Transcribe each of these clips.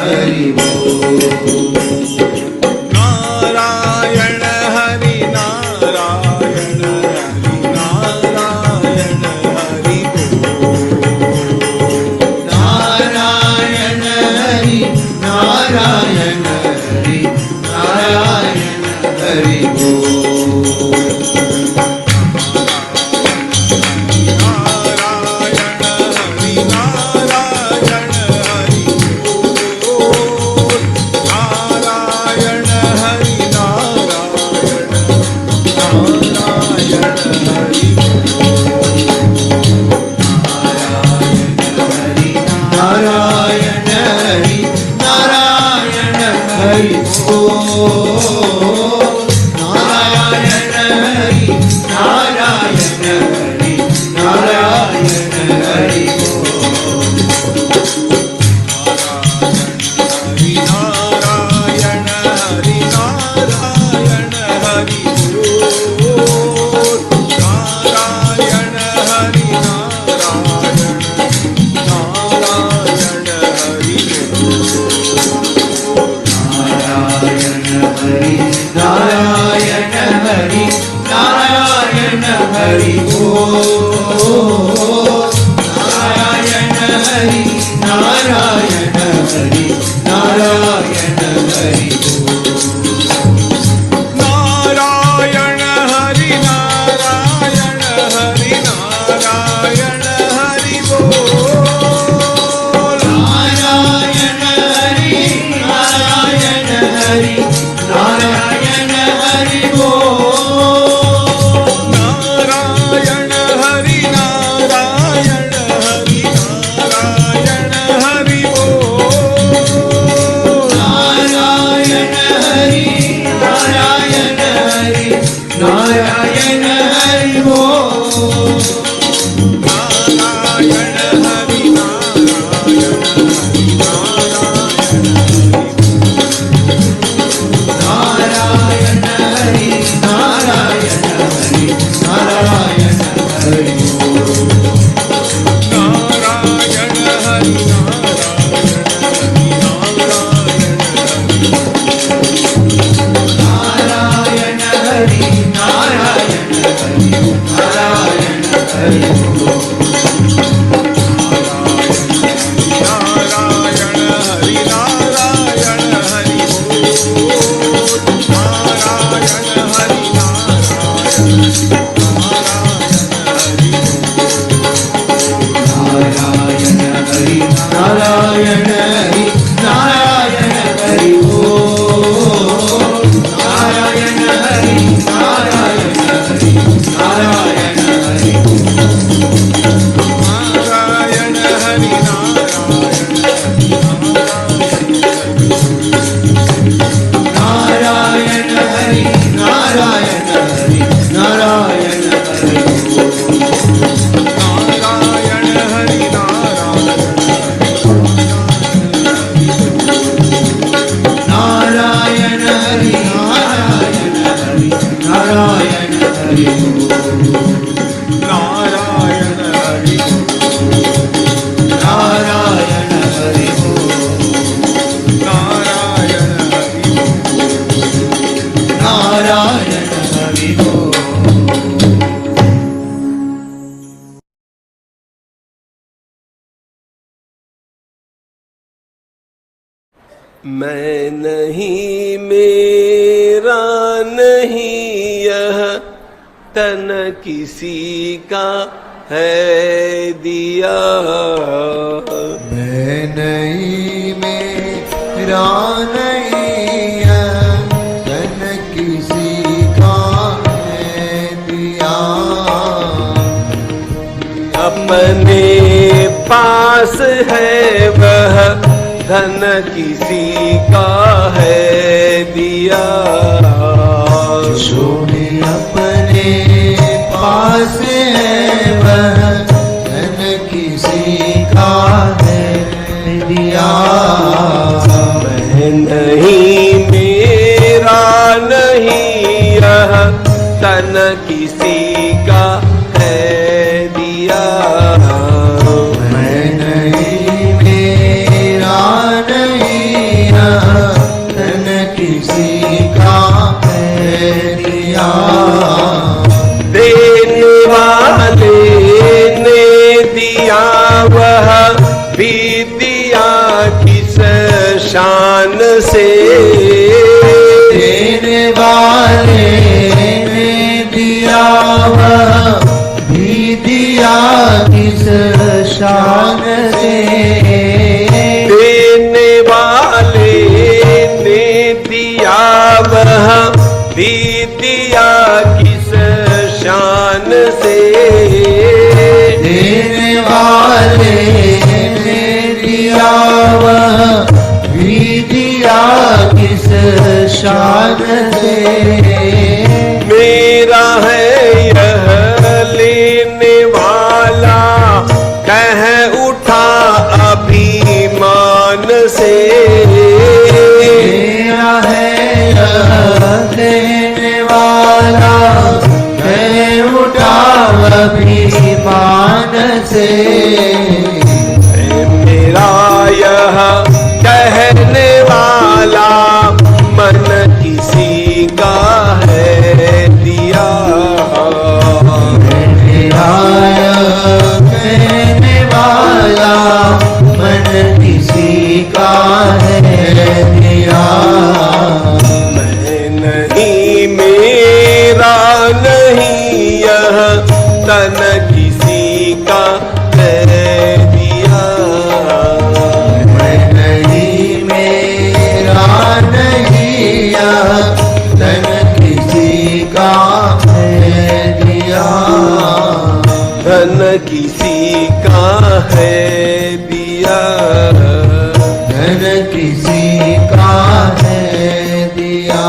हरि बोल। नारायण हरि नारायण हरि नारायण हरि बोल। नारायण हरि नारायण हरि नारायण हरि बोल। मैं नहीं मेरा नहीं यह तन किसी का है दिया। मैं नहीं मेरा नहीं यह तन किसी का है दिया। अपने पास है वह धन किसी का है दिया। जो अपने पास है वह धन किसी का है दिया। मैं नहीं मेरा नहीं यह तन किसी का है दिया। मैं नहीं मेरा नहीं किसी का है दिया। देने वाले ने दिया वह भी दिया किस शान से। देने वाले ने दिया वह भी दिया किस शान से। देने वाले ने दिया वह भी दिया किस शान से। देने वाले ने दिया वह भी दिया किस शान से। मेरा है यह लेने वाला कह उठा अभिमान से। मेरा है यह लेने वाला कह उठा अभिमान से। मेरा यह कहने वाला मन किसी का है दिया। मेरा यह कहने वाला मन किसी का है दिया। मैं नहीं मेरा नहीं यह तन किसी का है दिया। मैं नहीं मेरा नहीं यह तन किसी का है दिया। धन किसी का है दिया। धन किसी का है दिया।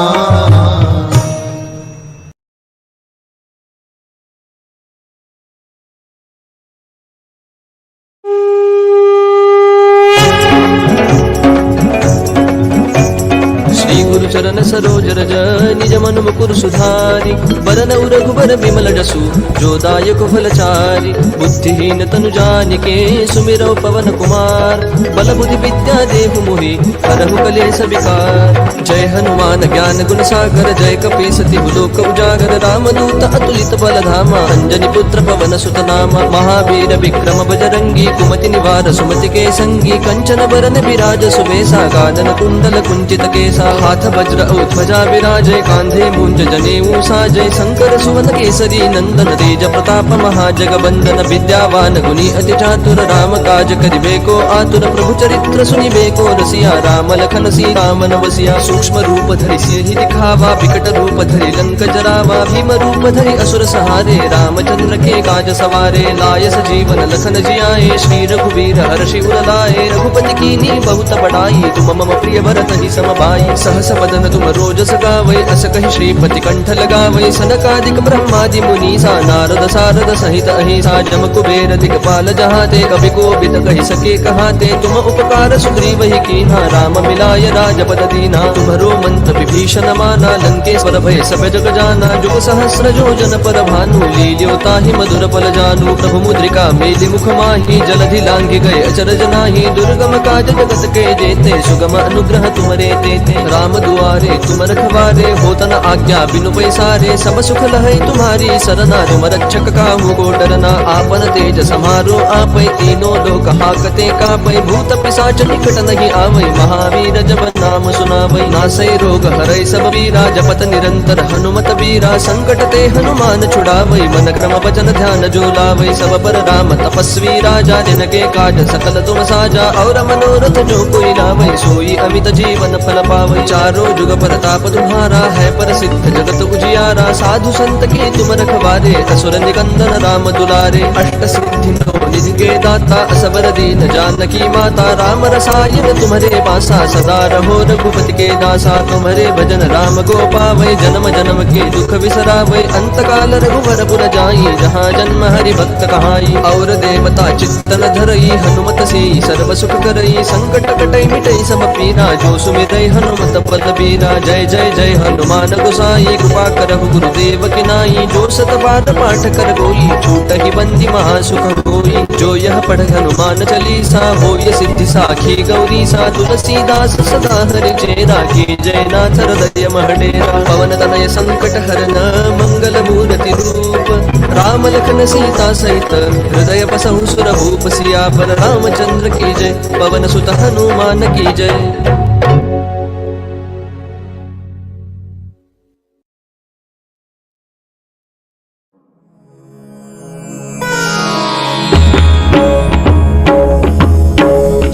श्री गुरु चरण सरोज रज निज मन मुकुर सुधारी। बरन रघुबर बिमल जसु जो दायक फलचारी। बुद्धिहीन तनु जानिके सुमिरौ पवन कुमार। बल बुद्धि विद्या देहु मोहि हरहु कलेश विकार। जय हनुमान ज्ञान गुण सागर जय कपीस तिहु लोक उजागर। रामदूत अतुलित बल धामा अंजनी पुत्र पवन सुत नामा। महावीर विक्रम बजरंगी कुमति निवार सुमति के संगी। कंचन बरन विराज सुबेसा कानन कुंडल कुंचित केसा। हाथ वज्र और ध्वजा विराजय कांधे मूंज जनेऊ साजय। शंकर सुवन केसरी नंदन तेज प्रताप महाजगबंदन। विद्यावान गुणी अति चातुर राम काज करिबे को आतुर। प्रभु चरित्र सुनिबे को रसिया राम लखन सीता मन बसिया। सूक्ष्म रूप धरि सिरहि दिखावा विकट रूप धरि लंक जरावा। भीम रूप धरि असुर सहारे रामचंद्र के काज सवारे। लाय सजीवन लखन जियाए श्री रघुवीर हर्षि उर लाए। रघुपति कीन्ही बहुत बड़ाई तुम मम प्रिय भरत ही समभाई। सहस बदन तुम रोजस गावै अस कहि श्रीपति कंठ लगावै। सनकादिक ब्रह्मादि मुनीसा नारद सारद सहित अहिसा। जम कुबेर दिक्पाल जहाते कवि कोविद कहि सके कहाते। तुम उपकार सुग्रीव ही कीन्हा राम मिलाय राजपद दीना। तुम्हरो मंत्र विभीषण माना लंकेश्वर भय सब जग जाना। जुग सहस्र योजन पर भानु लील्यो ताहि मधुर पल जानु। प्रभु मुद्रिका मेलि मुख माहि जलधि लांघि गए अचरज नाहि। दुर्गम काज जगत के जेते सुगम अनुग्रह तुमरे तेते। राम दुआरे तुम रखवारे होत न आज्ञा बिनु पैसारे। सब सुख लहै तुम्हारी सरना तुम रक्षक काहू को डरना। आपन तेज समारो आपै तीनों लोक हाकते कापै। भूत पिशाच निकट नहीं आवै महावीर जब नाम सुनावै। नासै रोग हरै सब वीरा जपत निरंतर हनुमत बीरा। संकट ते हनुमान छुड़ावै मन क्रम वचन ध्यान जो लावै। सब पर राम तपस्वी राजा जिनके काज सकल तुम साजा। और मनोरथ जो कोई लावै सोई अमित जीवन फल पावै। चारों जुग प्रताप तुम्हारा है प्रसिद्ध जगत उजियारा। साधु संत के तुम रखवारे असुर निकंदन राम दुलारे। अष्ट सिद्धि नौ निधि के दाता असबर दीन जानकी माता। राम रसायन तुम्हारे पासा सदा रहो रघुपति के दासा। तुम्हारे भजन राम को पावै जन्म जन्म के दुख बिसरावै। अंत काल रघुवर पुर जाई जहाँ जन्म हरि भक्त कहाई। और देवता चित्तन धरई हनुमत से सर्व सुख करई। संकट कटई मिटई सब पीरा जो सुमिरै हनुमत पद बीरा। जय जय जय हनुमान गोसाई कृपा करहु गुरुदेव की नाई। जो सत बात पाठ कर गोई छूट ही बंदी महासुख होई। जो यह पढ़ हनुमान चालीसा होय सिद्धि साखी गौरी सा। तुलसीदास सदा हरि वेदा की जय नाथ हृदय महडेरा पवन तनय संकट हरन मंगल मूर्ति रूप राम लखन सीता सहित हृदय बसहु सुर भूप सियावर रामचंद्र की जय पवन सुत हनुमान की जय।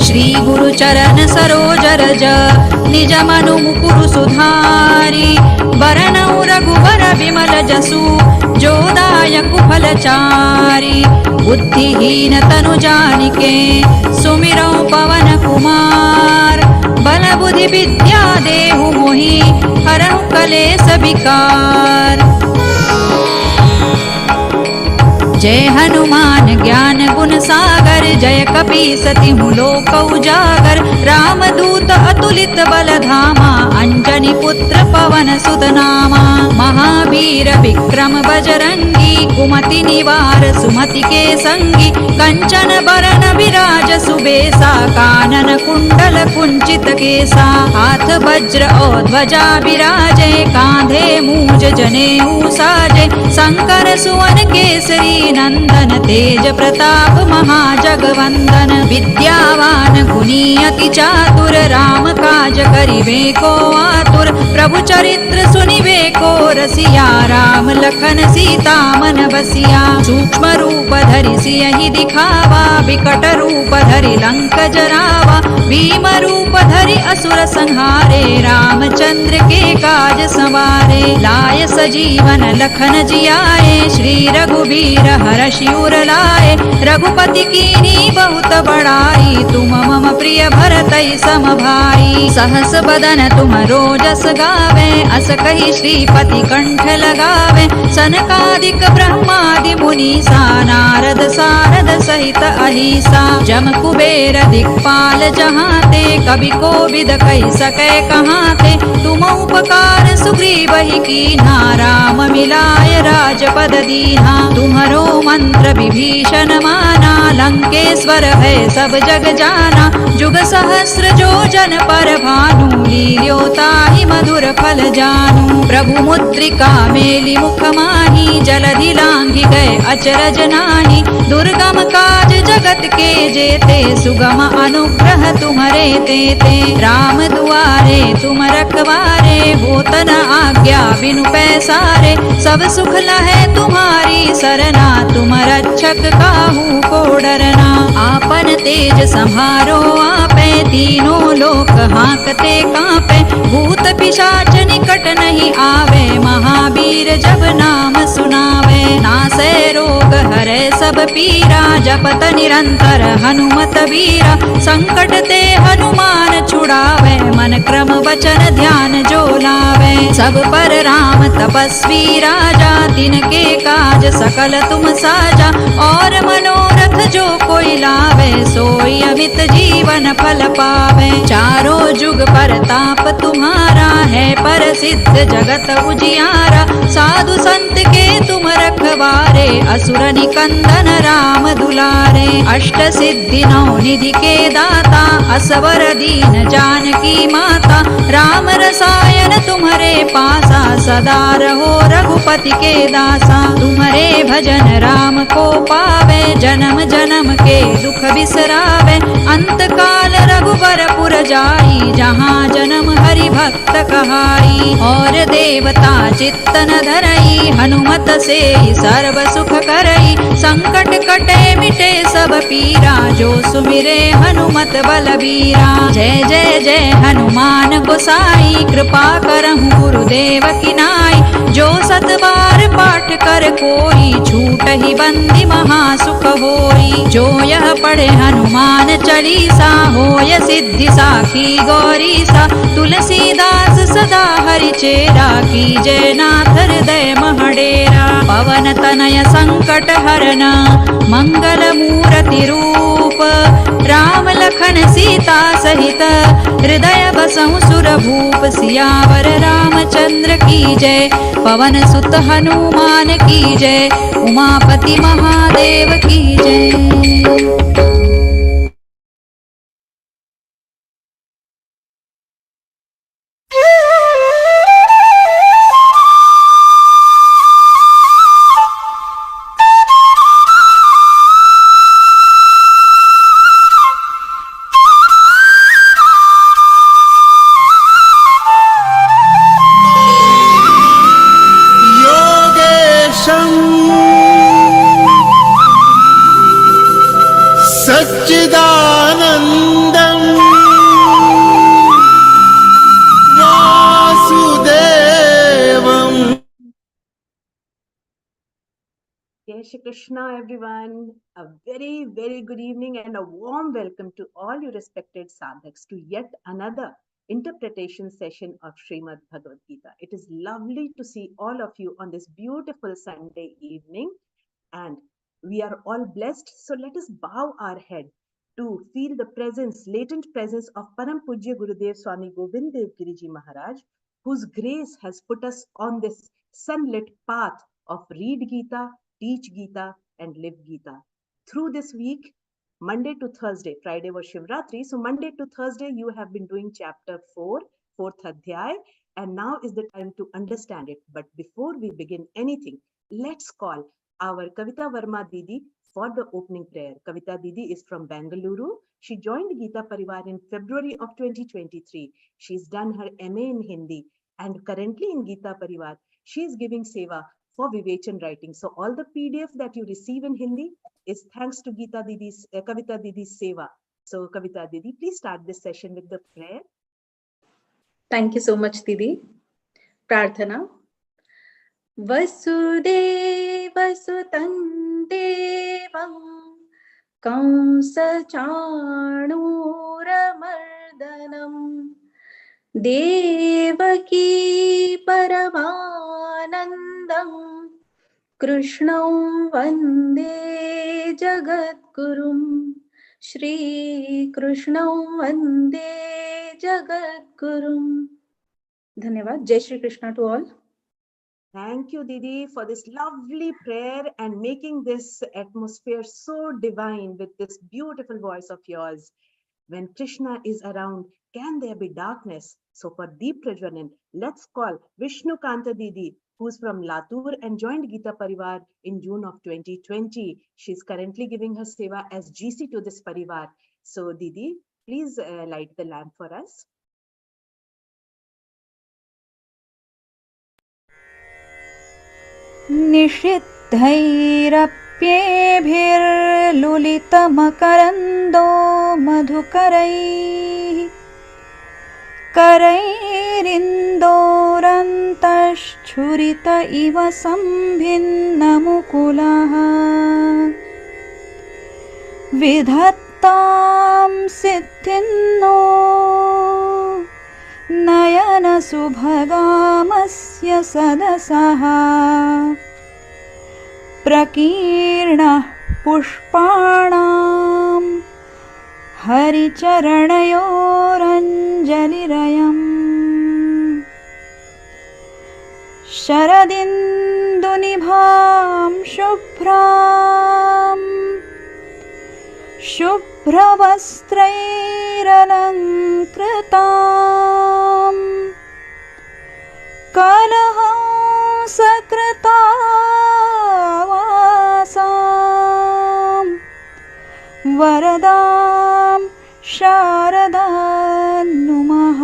श्री गुरु चरण सरोज रज निज मनु मुकुरु सुधारी बरनउ रघुबर विमल जसु जो दायकु फलचारी बुद्धिहीन तनु जानिके सुमिरौ पवन कुमार बल बुद्धि विद्या देहु मोहि हरहु कलेस विकार। जय हनुमान ज्ञान गुण सागर जय कपी सति लोक उजागर रामदूत अतुलित बल धामा अंजनी पुत्र पवन सुत नामा महावीर विक्रम बजरंगी कुमति निवार सुमति के संगी कंचन बरन विराज सुबेसा कानन कुंडल कुंचित केसा हाथ वज्र और ध्वजा विराजे कांधे मूज जनेऊ साजे शंकर सुवन केसरी नंदन तेज प्रताप महाजगवंदन विद्यावान गुणी अति चातुर राम काज करिबे को आतुर प्रभु चरित्र सुनिबे को रसिया राम लखन सीता मन बसिया सूक्ष्म रूप धरि सियहि दिखावा विकट रूप धरि लंक जरावा भीम रूप धरि असुर संहारे रामचंद्र के काज संवारे लाय सजीवन लखन जियाए श्री रघुबीर हरषि उर लाए रघुपति कीनी बहुत बड़ाई तुम मम प्रिय भरतई सम भाई सहस बदन तुम रोजस गावे अस कहि श्रीपति कंठ लगावे सनकादिक ब्रह्मादि मुनीसा नारद सारद सहित अहिसा जम कुबेर दिक्पाल जहाते कवि कोविद कहि सकै कहाते तुम उपकार सुग्रीवहि कीन्हा राम मिलाय राजपद दीन्हा तुम्हरो मंत्र विभीषण माना लंकेश्वर है सब जग जाना जुग सहस्र जो जन पर भानु लील्यो ताहि मधुर फल जानू प्रभु मुद्रिका मेलि मुख माही जलधि लांघि गए अचरज नाही दुर्गम काज जगत के जेते सुगम अनुग्रह तुम्हरे तेते राम दुआरे तुम रखवारे होत न आज्ञा बिनु पैसारे सब सुख लहै तुम्हारी सरना तुम रक्षक काहू को डरना आपन तेज संहारो आपे तीनों लोक हांकते कांपे भूत पिशाच निकट नहीं आवे महावीर जब नाम सुनावे नासै रोग हरै सब पीरा जपत निरंतर हनुमत वीरा संकट ते हनुमान छुड़ावे मन क्रम वचन ध्यान जो लावे सब पर राम तपस्वी राजा तिनके काज सकल तुम साजा और मनोरथ जो कोई लावे सोई अमित जीवन फल पावे चारों जुग परताप तुम्हारा है प्रसिद्ध जगत उजियारा साधु संत के तुम रखवारे असुर निकंदन राम दुलारे अष्ट सिद्धि नौ निधि के दाता असवर दीन जानकी माता राम रसायन तुम्हारे पासा सदा रहो रघुपति के दासा तुम्हारे भजन राम को पावे जन्म जन्म के दुख बिसरावे अंत काल रघुबरपुर जाई जहाँ जन्म हरि भक्त कहाई और देवता चित्तन धरई हनुमत से सर्व सुख करई संकट कटे मिटे सब पीरा जो सुमिरे हनुमत बलबीरा जय जय जय हनुमान गोसाई कृपा करहु गुरुदेव की नाई जो सत बार पाठ कर कोई छूट ही बंदी महासुख होई जो यह पढ़े हनुमान चालीसा होय सिद्धि साखी गौरीसा तुलसीदास सदा हरि चेरा की जय नाथ हृदय महडेरा पवन तनय संकट हरन मंगल मूर्ति रूप राम लखन सीता सहित हृदय बसहु सुर भूप सियावर रामचंद्र की जय पवन सुत हनुमान की जय उमापति महादेव की जय। Shri Krishna, everyone. A very, very good evening and a warm welcome to all you respected sadhaks to yet another interpretation session of Śrīmad-Bhagavadgītā. It is lovely to see all of you on this beautiful Sunday evening, and we are all blessed. So let us bow our head to feel the presence, latent presence of Param Pujya Gurudev Swami Govind Dev Giriji Maharaj, whose grace has put us on this sunlit path of read Geeta, teach Geeta, and live Geeta. Through this week, Monday to Thursday, Friday was Shivratri, so Monday to Thursday you have been doing chapter 4, 4th Adhyay, and now is the time to understand it. But before we begin anything, let's call our Kavita Verma Didi for the opening prayer. Kavita Didi is from Bengaluru. She joined Geeta Parivar in February of 2023. She's done her MA in Hindi, and currently in Geeta Parivar, she is giving seva for Vivechan writing. So all the PDF that you receive in Hindi is thanks to Geeta Didi's, Kavita Didi's seva. So Kavita Didi, please start this session with the prayer. Thank you so much, Didi. Prarthana. Vasudeva Sutam Devam Kamsa Chanuramardanam Devaki Paramanandam Krishnam Vande Jagadgurum Shri Krishnam Vande Jagadgurum. Dhanyavad. Jai Shri Krishna to all. Thank you, Didi, for this lovely prayer and making this atmosphere so divine with this beautiful voice of yours. When Krishna is around, can there be darkness? So for Deep Prajwalan, let's call Vishnu Kanta Didi, who's from Latur and joined Geeta Parivar in June of 2020. She's currently giving her seva as GC to this Parivar. So Didi, please light the lamp for us. निषिद्धैरप्येभिर्लुलितमकरन्दो मधुकरैः करैरिन्दोरन्तश्छुरित इव सम्भिन्नमुकुलः विधत्तां सिद्धिन्नो नयनसुभगामस्य सदसः प्रकीर्णः पुष्पाणां हरिचरणयोरञ्जलिरयम् शरदिन्दुनिभां शुभ्रवस्त्रैरलङ्कृताम् कलहंसकृतावासां वरदां शारदां नुमः.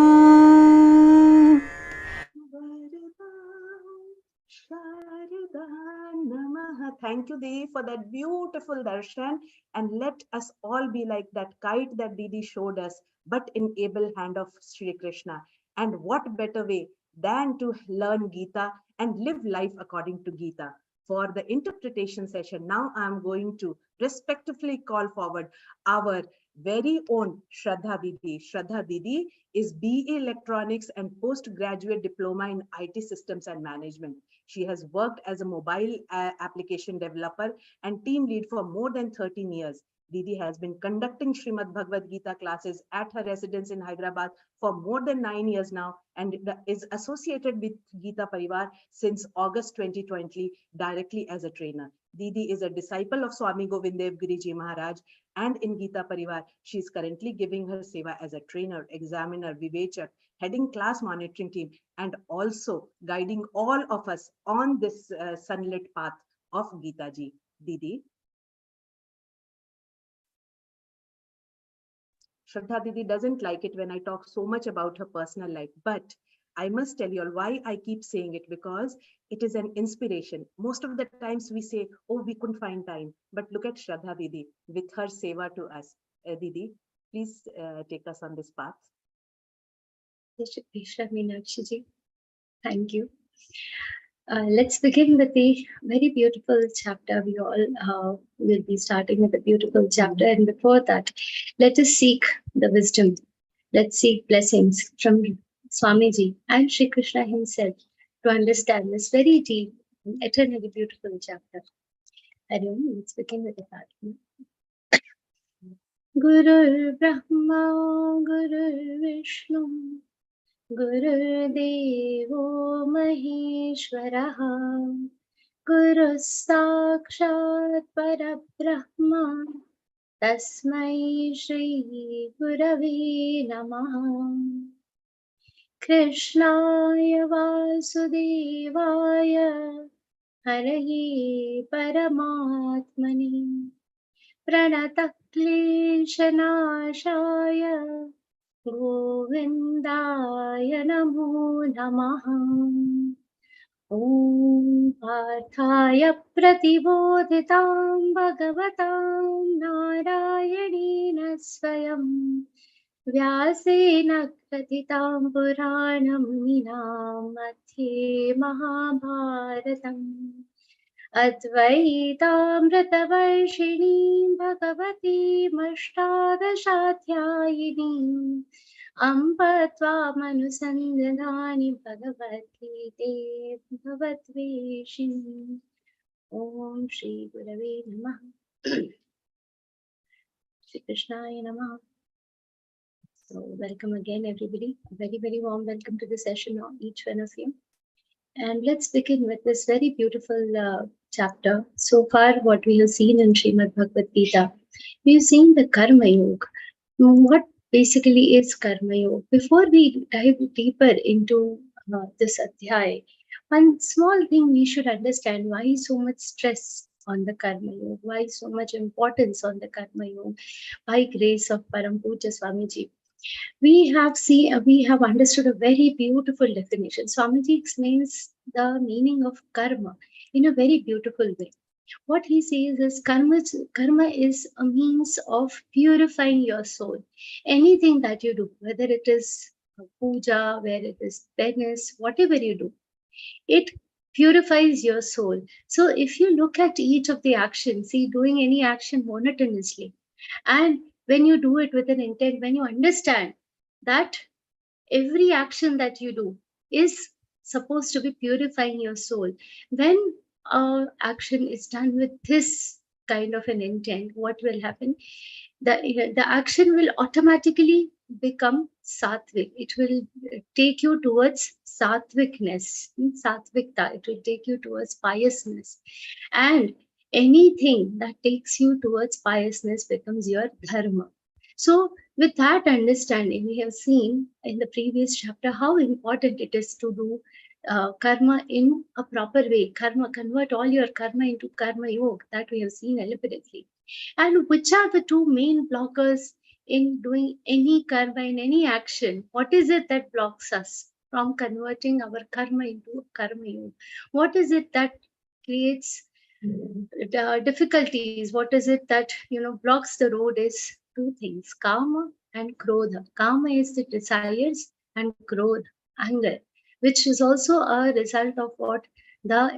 Thank you, Didi, for that beautiful darshan, and let us all be like that kite that Didi showed us, but in able hand of Shri Krishna. And what better way than to learn Geeta and live life according to Geeta. For the interpretation session, now I am going to respectfully call forward our very own Shraddha Didi. Shraddha Didi is BA Electronics and postgraduate diploma in IT Systems and Management. She has worked as a mobile application developer and team lead for more than 13 years. Didi has been conducting Śrīmad-Bhagavadgītā classes at her residence in Hyderabad for more than 9 years now, and is associated with Geeta Parivar since August 2020 directly as a trainer. Didi is a disciple of Swami Govind Dev Giriji Maharaj, and in Geeta Parivar, she is currently giving her seva as a trainer, examiner, vivechak, heading class monitoring team, and also guiding all of us on this sunlit path of Geeta Ji. Didi. Shraddha Didi doesn't like it when I talk so much about her personal life, but I must tell you all why I keep saying it, because it is an inspiration. Most of the times we say, oh, we couldn't find time, but look at Shraddha Didi with her seva to us. Didi, please take us on this path. Krishna Meenakshi ji. Thank you. Let's begin with the very beautiful chapter. We all will be starting with a beautiful chapter. And before that, let us seek the wisdom. Let's seek blessings from Swamiji and Shri Krishna himself to understand this very deep, eternally beautiful chapter. Arun, let's begin with the Fatima. Guru Brahma, Guru Vishnu, गुरुर्देवो महेश्वरः गुरुः साक्षात् परब्रह्म तस्मै श्रीगुरवे नमः कृष्णाय वासुदेवाय हरये परमात्मने प्रणतः क्लेशनाशाय गोविन्दाय नमो नमः ॐ पार्थाय प्रतिबोधितां भगवतां नारायणेन स्वयं व्यासेन कथितां पुराणमुनिना मध्ये महाभारतम् अद्वैतामृतवर्षिणीं भगवतीमष्टादशाध्यायिनीम् अम्ब त्वामनुसन्दधानि भगवद्गीते भगवद्वेषिणि ॐ श्रीगुरवे नमः श्रीकृष्णाय नमः. So welcome again everybody. A very, very warm welcome to the session of each one of you. And let's begin with this very beautiful chapter. So far, what we have seen in Śrīmad-Bhagavadgītā, we have seen the Karma Yoga. What basically is Karma Yoga? Before we dive deeper into this adhyay, one small thing we should understand: why so much stress on the Karma Yoga? Why so much importance on the Karma Yoga? By grace of Param Pujya Swamiji, we have understood a very beautiful definition. Swamiji explains the meaning of karma in a very beautiful way. What he says is karma is a means of purifying your soul. Anything that you do, whether it is puja, where it is penance, whatever you do, it purifies your soul. So if you look at each of the actions, see, doing any action monotonously, and when you do it with an intent, when you understand that every action that you do is supposed to be purifying your soul, when action is done with this kind of an intent, what will happen? The action will automatically become sattvic. It will take you towards sattvikness, sattvikta. It will take you towards piousness. And anything that takes you towards piousness becomes your dharma. So with that understanding, we have seen in the previous chapter how important it is to do karma in a proper way. Karma, convert all your karma into karma yoga, that we have seen elaborately. And which are the two main blockers in doing any karma, in any action? What is it that blocks us from converting our karma into karma yoga? What is it that creates difficulties? What is it that blocks the road? Is two things: kama and krodha. Kama is the desires, and krodha, anger, which is also a result of what the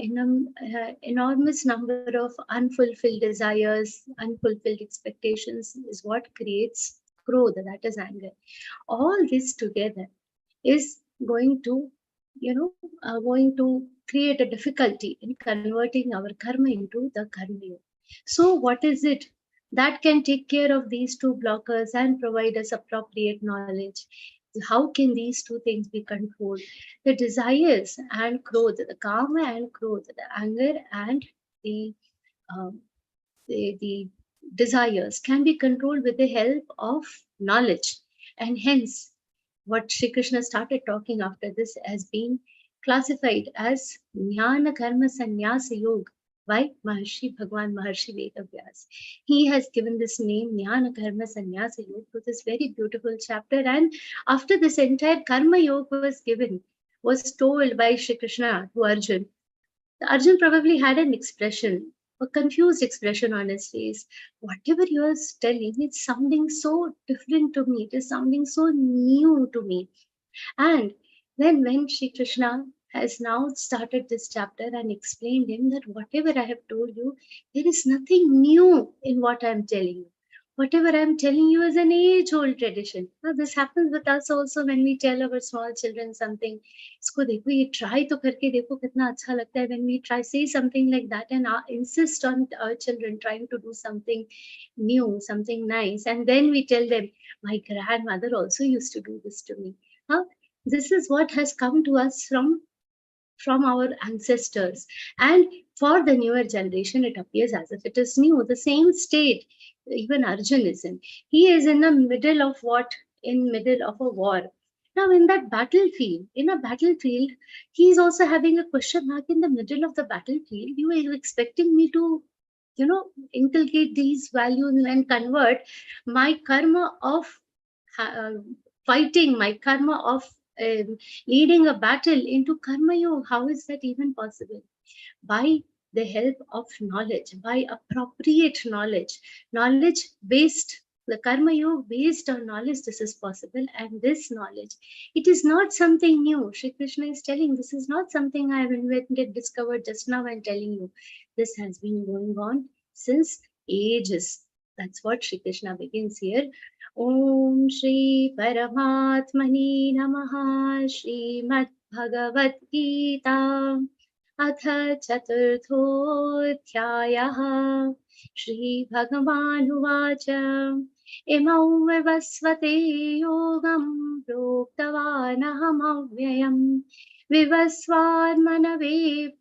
enormous number of unfulfilled desires, unfulfilled expectations is what creates krodha, that is anger. All this together is going to create a difficulty in converting our karma into the karma yoga. So what is it that can take care of these two blockers and provide us appropriate knowledge? How can these two things be controlled? The desires and krodha, the kama and krodha, the anger and the desires can be controlled with the help of knowledge. And hence, what Shri Krishna started talking after this has been classified as Jnana Karma Sannyasa Yoga by Bhagwan Maharshi Vedavyas. He has given this name Jnana Karma Sannyasa Yoga to this very beautiful chapter. And after this entire Karma Yoga was told by Shri Krishna to Arjun, Arjun probably had an expression, a confused expression on his face. Whatever you are telling, it's sounding so different to me. It is sounding so new to me. And then when Shri Krishna has now started this chapter and explained him that whatever I have told you, there is nothing new in what I am telling you. Whatever I am telling you is an age-old tradition. Now, this happens with us also when we tell our small children something. इसको देखो, ये try तो करके देखो कितना अच्छा लगता है. When we try say something like that and insist on our children trying to do something new, something nice, and then we tell them, my grandmother also used to do this to me. Huh? This is what has come to us from our ancestors, and for the newer generation it appears as if it is new. The same state even Arjun is in. He is in the middle of middle of a war. Now in a battlefield, he is also having a question mark in the middle of the battlefield. You are expecting me to inculcate these values and convert my karma of fighting, my karma of leading a battle into karma yoga. How is that even possible? By the help of knowledge, by appropriate knowledge based, the karma yoga based on knowledge, this is possible. And this knowledge, it is not something new. Shri Krishna is telling, this is not something I have invented, discovered just now and telling you. This has been going on since ages. That's what Shri Krishna begins here. Om Shri Paramatmani Namaha. Śrīmad-Bhagavadgītā अथ चतुर्थोऽध्यायः. श्रीभगवानुवाच इमौ विवस्वते योगं प्रोक्तवानहमव्ययम् विवस्वान्मनवे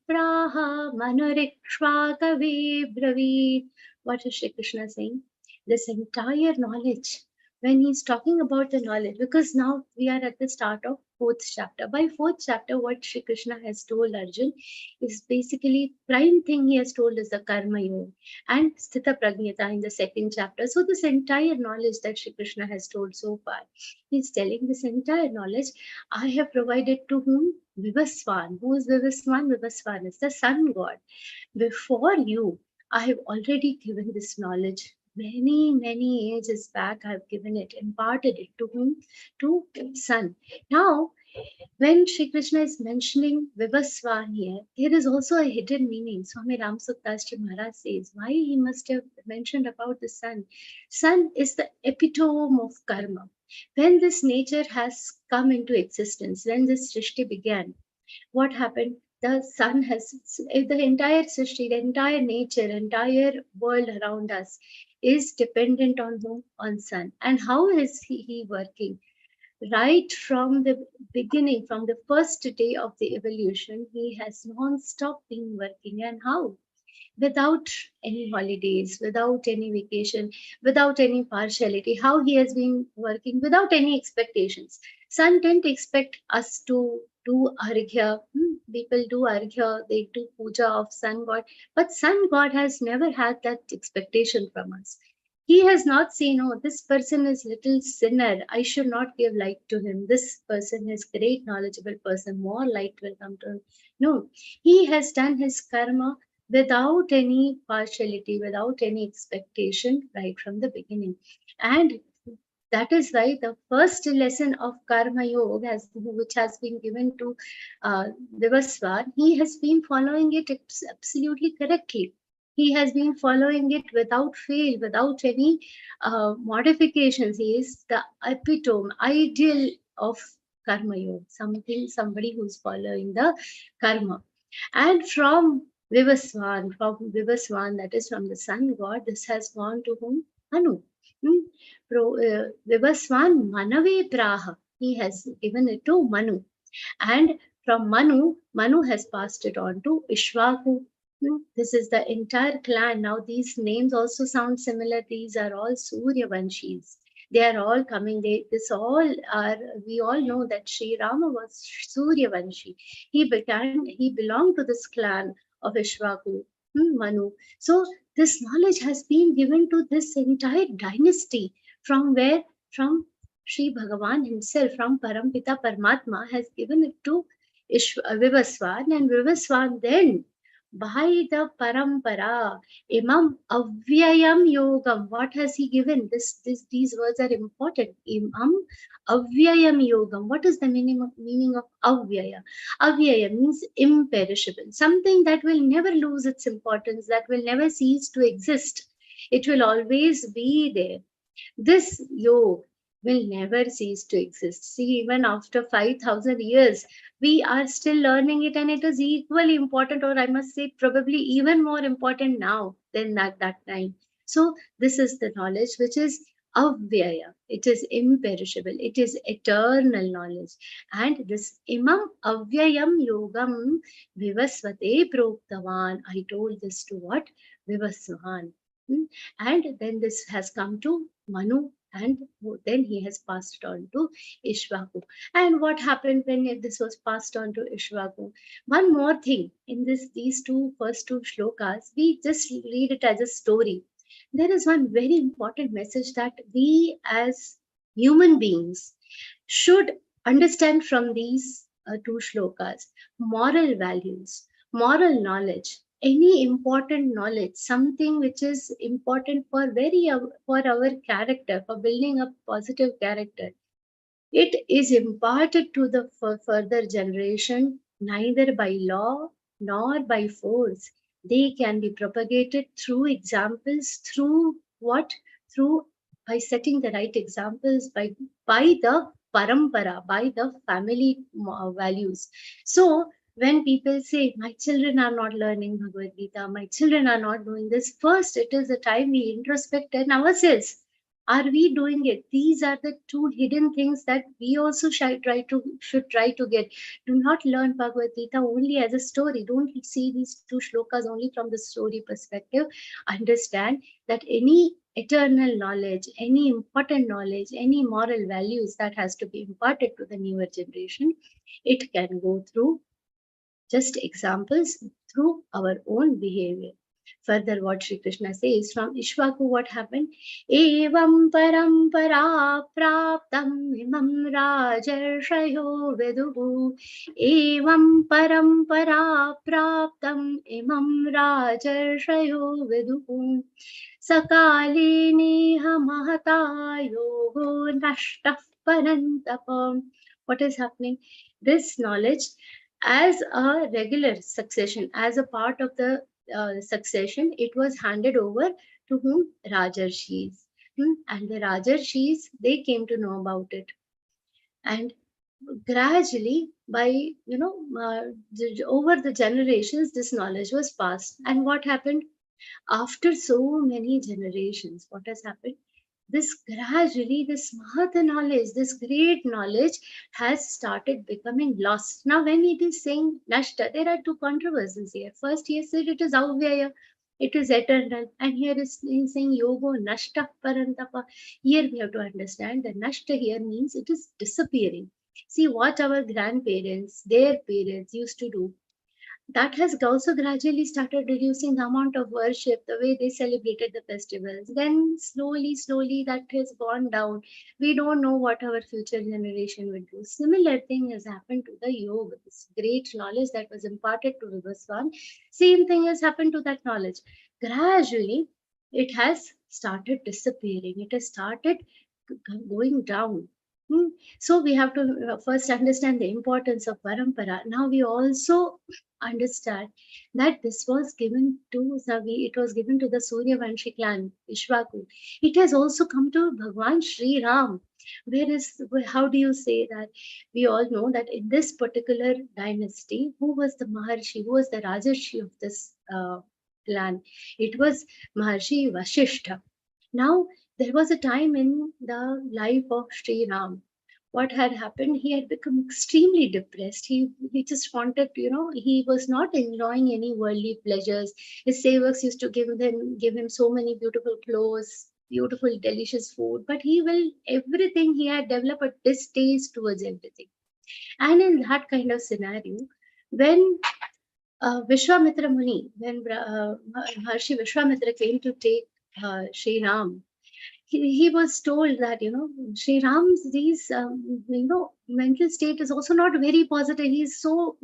प्राह मनुरिक्ष्वाकवे ब्रवीत्. What is Shri Krishna saying? This entire knowledge, when he's talking about the knowledge, because now we are at the start of 4th chapter. By 4th chapter, what Shri Krishna has told Arjun is basically prime thing he has told is the karma yoga and sthita prajnata in the 2nd chapter. So this entire knowledge that Shri Krishna has told so far, he's telling this entire knowledge I have provided to whom? Vivaswan. Who is Vivaswan? Vivaswan is the sun god. Before you, I have already given this knowledge. Many ages back, I have given it, imparted it to whom? To sun. Now, when Shri Krishna is mentioning Vivaswan here, there is also a hidden meaning. Swami Ramsukdas Ji Maharaj says why he must have mentioned about the sun. Sun is the epitome of karma. When this nature has come into existence, when this Srishti began, what happened? The sun has, the entire Srishti, the entire nature, entire world around us is dependent on whom? On sun. And how is he working? Right from the beginning, from the first day of the evolution, he has non-stop been working. And how? Without any holidays, without any vacation, without any partiality. How he has been working without any expectations. Sun didn't expect us to do arghya. People do arghya, they do puja of sun god. But sun god has never had that expectation from us. He has not seen, oh, this person is little sinner, I should not give light to him. This person is great knowledgeable person, more light will come to him. No, he has done his karma without any partiality, without any expectation right from the beginning. And that is why the first lesson of Karma Yoga, which has been given to Vivaswan, he has been following it absolutely correctly. He has been following it without fail, without any modifications. He is the epitome, ideal of Karma Yoga, somebody who's following the karma. And from Vivaswan, that is from the sun god, this has gone to whom? Manu. Vivaswan Manave Praha. He has given it to Manu. And from Manu has passed it on to Ishvaku. This is the entire clan. Now these names also sound similar. These are all Suryavanshis. They are all coming. We all know that Sri Rama was Suryavanshi. He belonged to this clan of Ishvaku, Manu. So this knowledge has been given to this entire dynasty. From where? From Sri Bhagavan himself, from Parampita Paramatma has given it to Vivaswan, and Vivaswan then by the parampara, imam avyayam yogam. What has he given? These words are important. Imam avyayam yogam. What is the meaning of avyaya? Avyaya means imperishable, something that will never lose its importance, that will never cease to exist. It will always be there. This yoga will never cease to exist. See, even after 5,000 years, we are still learning it, and it is equally important, or I must say, probably even more important now than that time. So, this is the knowledge which is avyaya. It is imperishable. It is eternal knowledge. And this imam avyayam yogam vivasvate proktavan. I told this to what? Vivasvan. And then this has come to Manu, and then he has passed it on to Ishvaku. And what happened when this was passed on to Ishvaku? One more thing in these first two shlokas, we just read it as a story. There is one very important message that we as human beings should understand from these two shlokas: moral values, moral knowledge, any important knowledge, something which is important for our character, for building a positive character. It is imparted to the further generation neither by law nor by force. They can be propagated through examples, through what? Through by setting the right examples, by the parampara, by the family values. So when people say, my children are not learning Bhagavad Gita, my children are not doing this, first it is the time we introspect in ourselves. Are we doing it? These are the two hidden things that we also should try to get. Do not learn Bhagavad Gita only as a story. Don't see these two shlokas only from the story perspective. Understand that any eternal knowledge, any important knowledge, any moral values that has to be imparted to the newer generation, it can go through just examples, through our own behavior. Further, what Sri Krishna says from Ishvaku, what happened? Evam parampara praptam imam rajarshayo veduhu. Evam parampara praptam imam rajarshayo veduhu. Sakale neha mahata yogo nashtah parantapam. What is happening? This knowledge, as a regular succession, as a part of the succession, it was handed over to whom? Rajarshis. And the Rajarshis, they came to know about it. And gradually, by over the generations, this knowledge was passed. And what happened? After so many generations, what has happened? This gradually, this Mahata knowledge, this great knowledge has started becoming lost. Now, when it is saying Nashta, there are two controversies here. First, he has said it is Avyaya, it is eternal. And here is saying Yogo Nashta Parantapa. Here we have to understand that Nashta here means it is disappearing. See what our grandparents, their parents used to do. That has also gradually started reducing the amount of worship, the way they celebrated the festivals. Then slowly that has gone down. We don't know what our future generation will do. Similar thing has happened to the yoga, this great knowledge that was imparted to Vivaswan. Same thing has happened to that knowledge. Gradually, it has started disappearing. It has started going down. So we have to first understand the importance of parampara. Now we also understand that this was given to Savi, it was given to the Suryavanshi clan, Ishvaku. It has also come to Bhagwan Sri Ram. How do you say that? We all know that in this particular dynasty, who was the Maharshi, who was the Rajarshi of this clan? It was Maharshi Vasishtha. Now, there was a time in the life of Sri Ram. What had happened? He had become extremely depressed. He just wanted, he was not enjoying any worldly pleasures. His sevaks used to give him so many beautiful clothes, beautiful, delicious food, but everything he had developed a distaste towards everything. And in that kind of scenario, when Vishwamitra Muni, when Maharshi Vishwamitra came to take Sri Ram, he was told that, Sri Ram's mental state is also not very positive. He's so,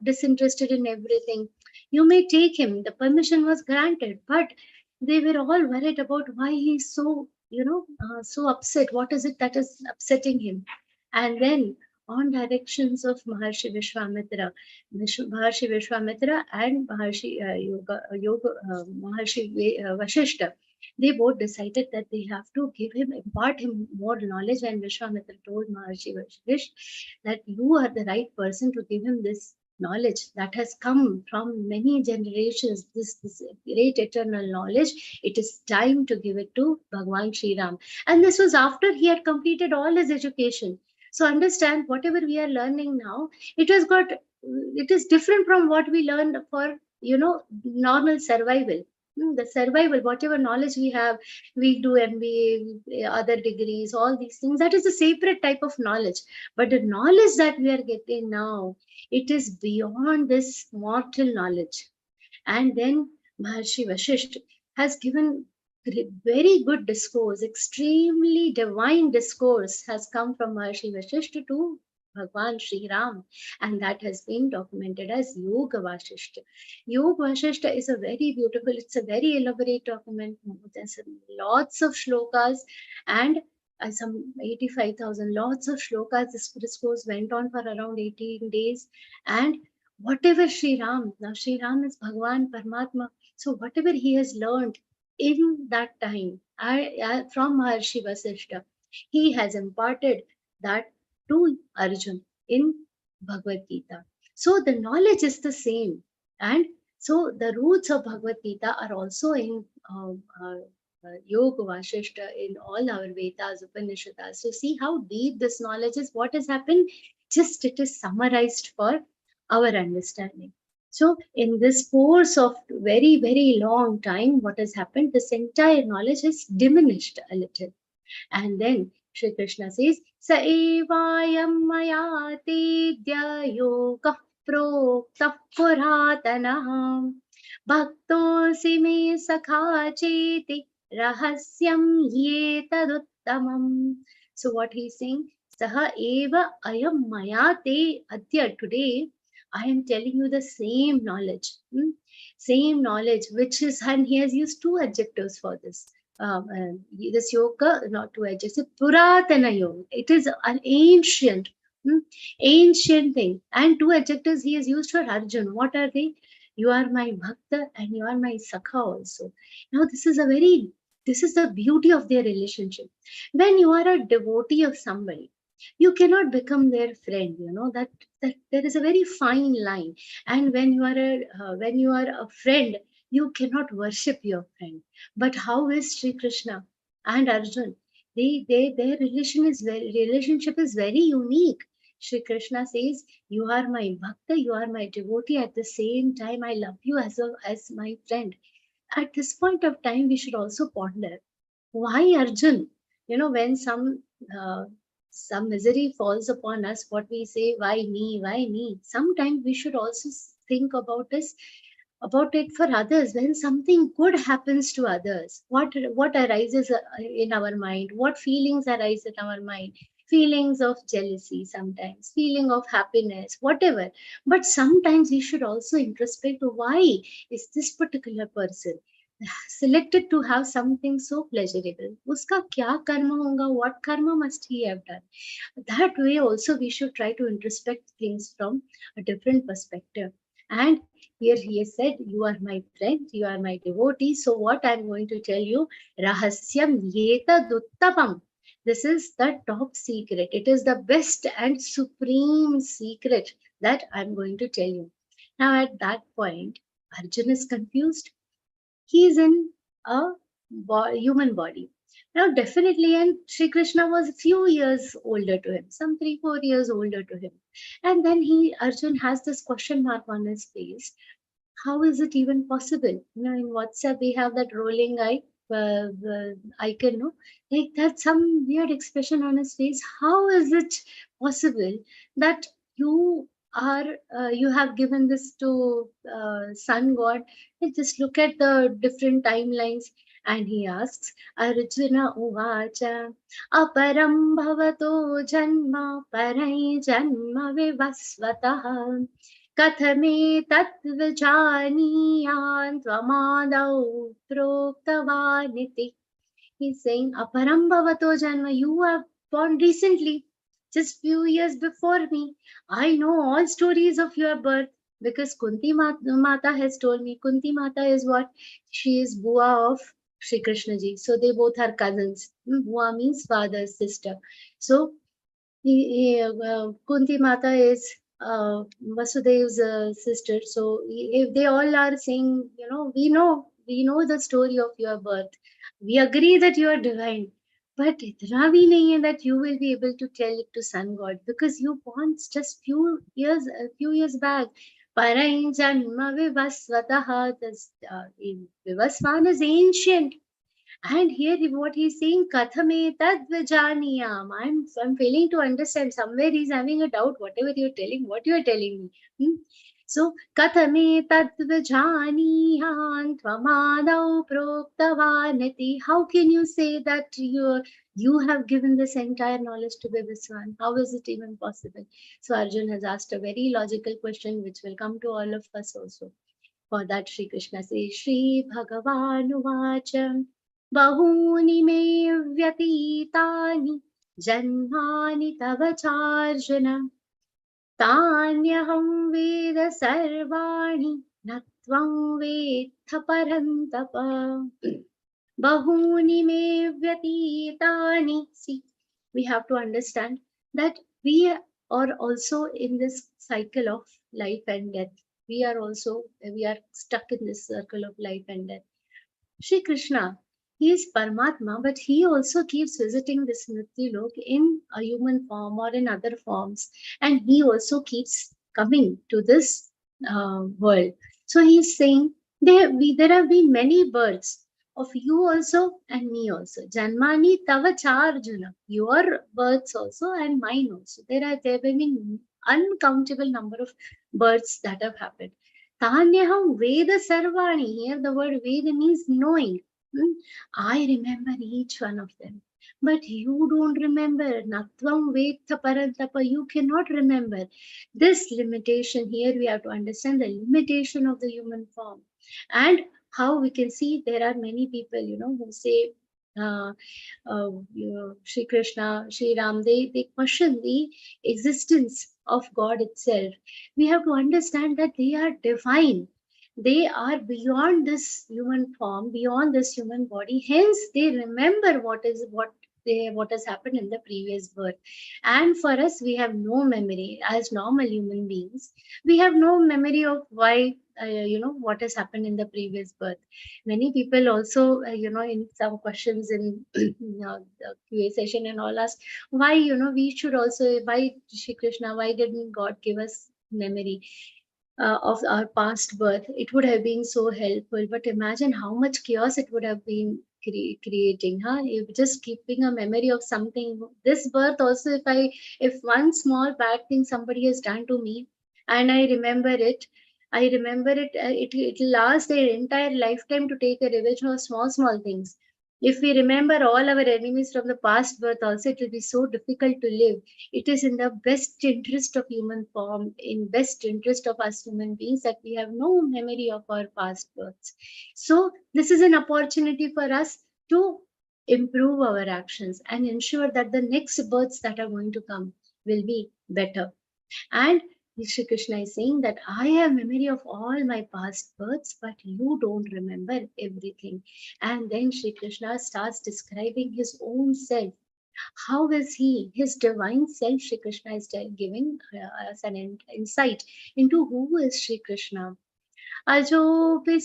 disinterested in everything. You may take him. The permission was granted, but they were all worried about why he's so, so upset. What is it that is upsetting him? And then, on directions of Maharshi Vishwamitra, Maharshi Vishwamitra and Maharshi Vashishta, they both decided that they have to impart him more knowledge. And Vishwamitra told Maharshi Vashishta that you are the right person to give him this knowledge that has come from many generations, this great eternal knowledge. It is time to give it to Bhagwan Sri Ram. And this was after he had completed all his education. So understand, whatever we are learning now, it is different from what we learned for, normal survival. The survival, whatever knowledge we have, we do MBA, other degrees, all these things, that is a separate type of knowledge. But the knowledge that we are getting now, it is beyond this mortal knowledge. And then Maharshi Vashishta has given very good discourse, extremely divine discourse has come from Maharshi Vashishta to Bhagwan Sri Ram, and that has been documented as Yoga Vashishta. Yoga Vashishta is a very beautiful, it's a very elaborate document. There's lots of shlokas and some 85,000, lots of shlokas. This discourse went on for around 18 days. And whatever Sri Ram, now Sri Ram is Bhagwan Paramatma, so whatever he has learned in that time from Maharshi Vasishta, he has imparted that to Arjun in Bhagavad Gita. So the knowledge is the same. And so the roots of Bhagavad Gita are also in Yoga Vashishta, in all our Vedas, Upanishads. So see how deep this knowledge is. What has happened? Just it is summarized for our understanding. So in this course of very, very long time, what has happened? This entire knowledge has diminished a little. And then Shri Krishna says, Sa evayam mayatidya yoga prokta puratanah bhaktosi me sakha cheti rahasyam yetaduttamam. So what he's saying, Saha eva ayam mayate adya, today I am telling you the same knowledge, same knowledge, which is, and he has used two adjectives for this. This yoga, not two adjectives, Puratana Yoga. It is an ancient thing. And two adjectives he has used for Arjun. What are they? You are my bhakta and you are my sakha also. Now this is the beauty of their relationship. When you are a devotee of somebody, you cannot become their friend. That there is a very fine line. And when you are a friend, you cannot worship your friend. But how is Sri Krishna and Arjun? Their relationship is very unique. Sri Krishna says, you are my bhakta, you are my devotee. At the same time, I love you as my friend. At this point of time, we should also ponder, why Arjun? When some misery falls upon us, what we say, why me, why me? Sometimes we should also think about it for others. When something good happens to others, what arises in our mind? What feelings arise in our mind? Feelings of jealousy, sometimes feeling of happiness, whatever. But sometimes we should also introspect, why is this particular person selected to have something so pleasurable? Uska kya karma honga? What karma must he have done? That way also we should try to introspect things from a different perspective. And here he has said, you are my friend, you are my devotee. So what I'm going to tell you, rahasyam yetaduttamam. This is the top secret. It is the best and supreme secret that I'm going to tell you. Now at that point, Arjun is confused. He is in a human body. Now definitely, and Sri Krishna was a few years older to him, some 3-4 years older to him. And then Arjun has this question mark on his face. How is it even possible? In WhatsApp we have that rolling eye icon, no? Like that, some weird expression on his face. How is it possible that you have given this to sun god? Just look at the different timelines. And he asks, Arjuna uvacha aparam bhavato janma parai janma vivasvatah. Kathame tatvajaniyan tvamadau proktavaniti. He's saying, Aparam bhavato janma, you are born recently, just few years before me. I know all stories of your birth because Kunti Mata has told me. Kunti Mata is what? She is Bua of Shri Krishna ji. So they both are cousins. Bua means father, sister. So Kunti Mata is Vasudev's sister. So if they all are saying, we know the story of your birth. We agree that you are divine. But itna bhi nahi hai that you will be able to tell it to sun god because you born just few years back. Parai janma vivasvataha. Vivasvan is ancient. And here what he's saying, Kathame tadvajaniyam. I'm failing to understand. Somewhere he's having a doubt, whatever you're telling, what you're telling me. So Kathame tadvajaniyam tvamadau proktavanati. How can you say that you have given this entire knowledge to Vivaswan? How is it even possible? So Arjun has asked a very logical question which will come to all of us also. For that Sri Krishna says, Śrīmad-Bhagavadgītā bahūni me vyatītāni janmāni tava chārjana tānyaham veda sarvāni natvam vedha parantapa bahūni me vyatītāni. See, we have to understand that we are also in this cycle of life and death. We are stuck in this circle of life and death. Shri Krishna, he is Paramatma, but he also keeps visiting this Mrityu Lok in a human form or in other forms. And he also keeps coming to this world. So he is saying, there have been many births of you also and me also. Janmani tava charjuna. Your births also and mine also. There have been uncountable number of births that have happened. Tanyaham Veda Sarvani. Here the word Veda means knowing. I remember each one of them. But you don't remember. Natvam Vedha Parantapa. You cannot remember. This limitation here we have to understand the limitation of the human form. And how we can see there are many people, who say Shri Krishna, Shri Ram, they question the existence of God itself. We have to understand that they are divine. They are beyond this human form, beyond this human body. Hence, they remember what has happened in the previous birth. And for us, we have no memory as normal human beings. We have no memory of why what has happened in the previous birth. Many people also in some questions in the QA session and all ask why we should also, why Shri Krishna, why didn't God give us memory of our past birth? It would have been so helpful, but imagine how much chaos it would have been creating, if just keeping a memory of something. This birth also, if one small bad thing somebody has done to me and I remember it, it will last their entire lifetime to take a revenge on small things. If we remember all our enemies from the past birth also, it will be so difficult to live. It is in the best interest of human form, in best interest of us human beings, that we have no memory of our past births. So this is an opportunity for us to improve our actions and ensure that the next births that are going to come will be better. And Shri Krishna is saying that I have memory of all my past births, but you don't remember everything. And then Shri Krishna starts describing his own self. How is he? His divine self, Shri Krishna is giving us an insight into who is Shri Krishna. Ajopi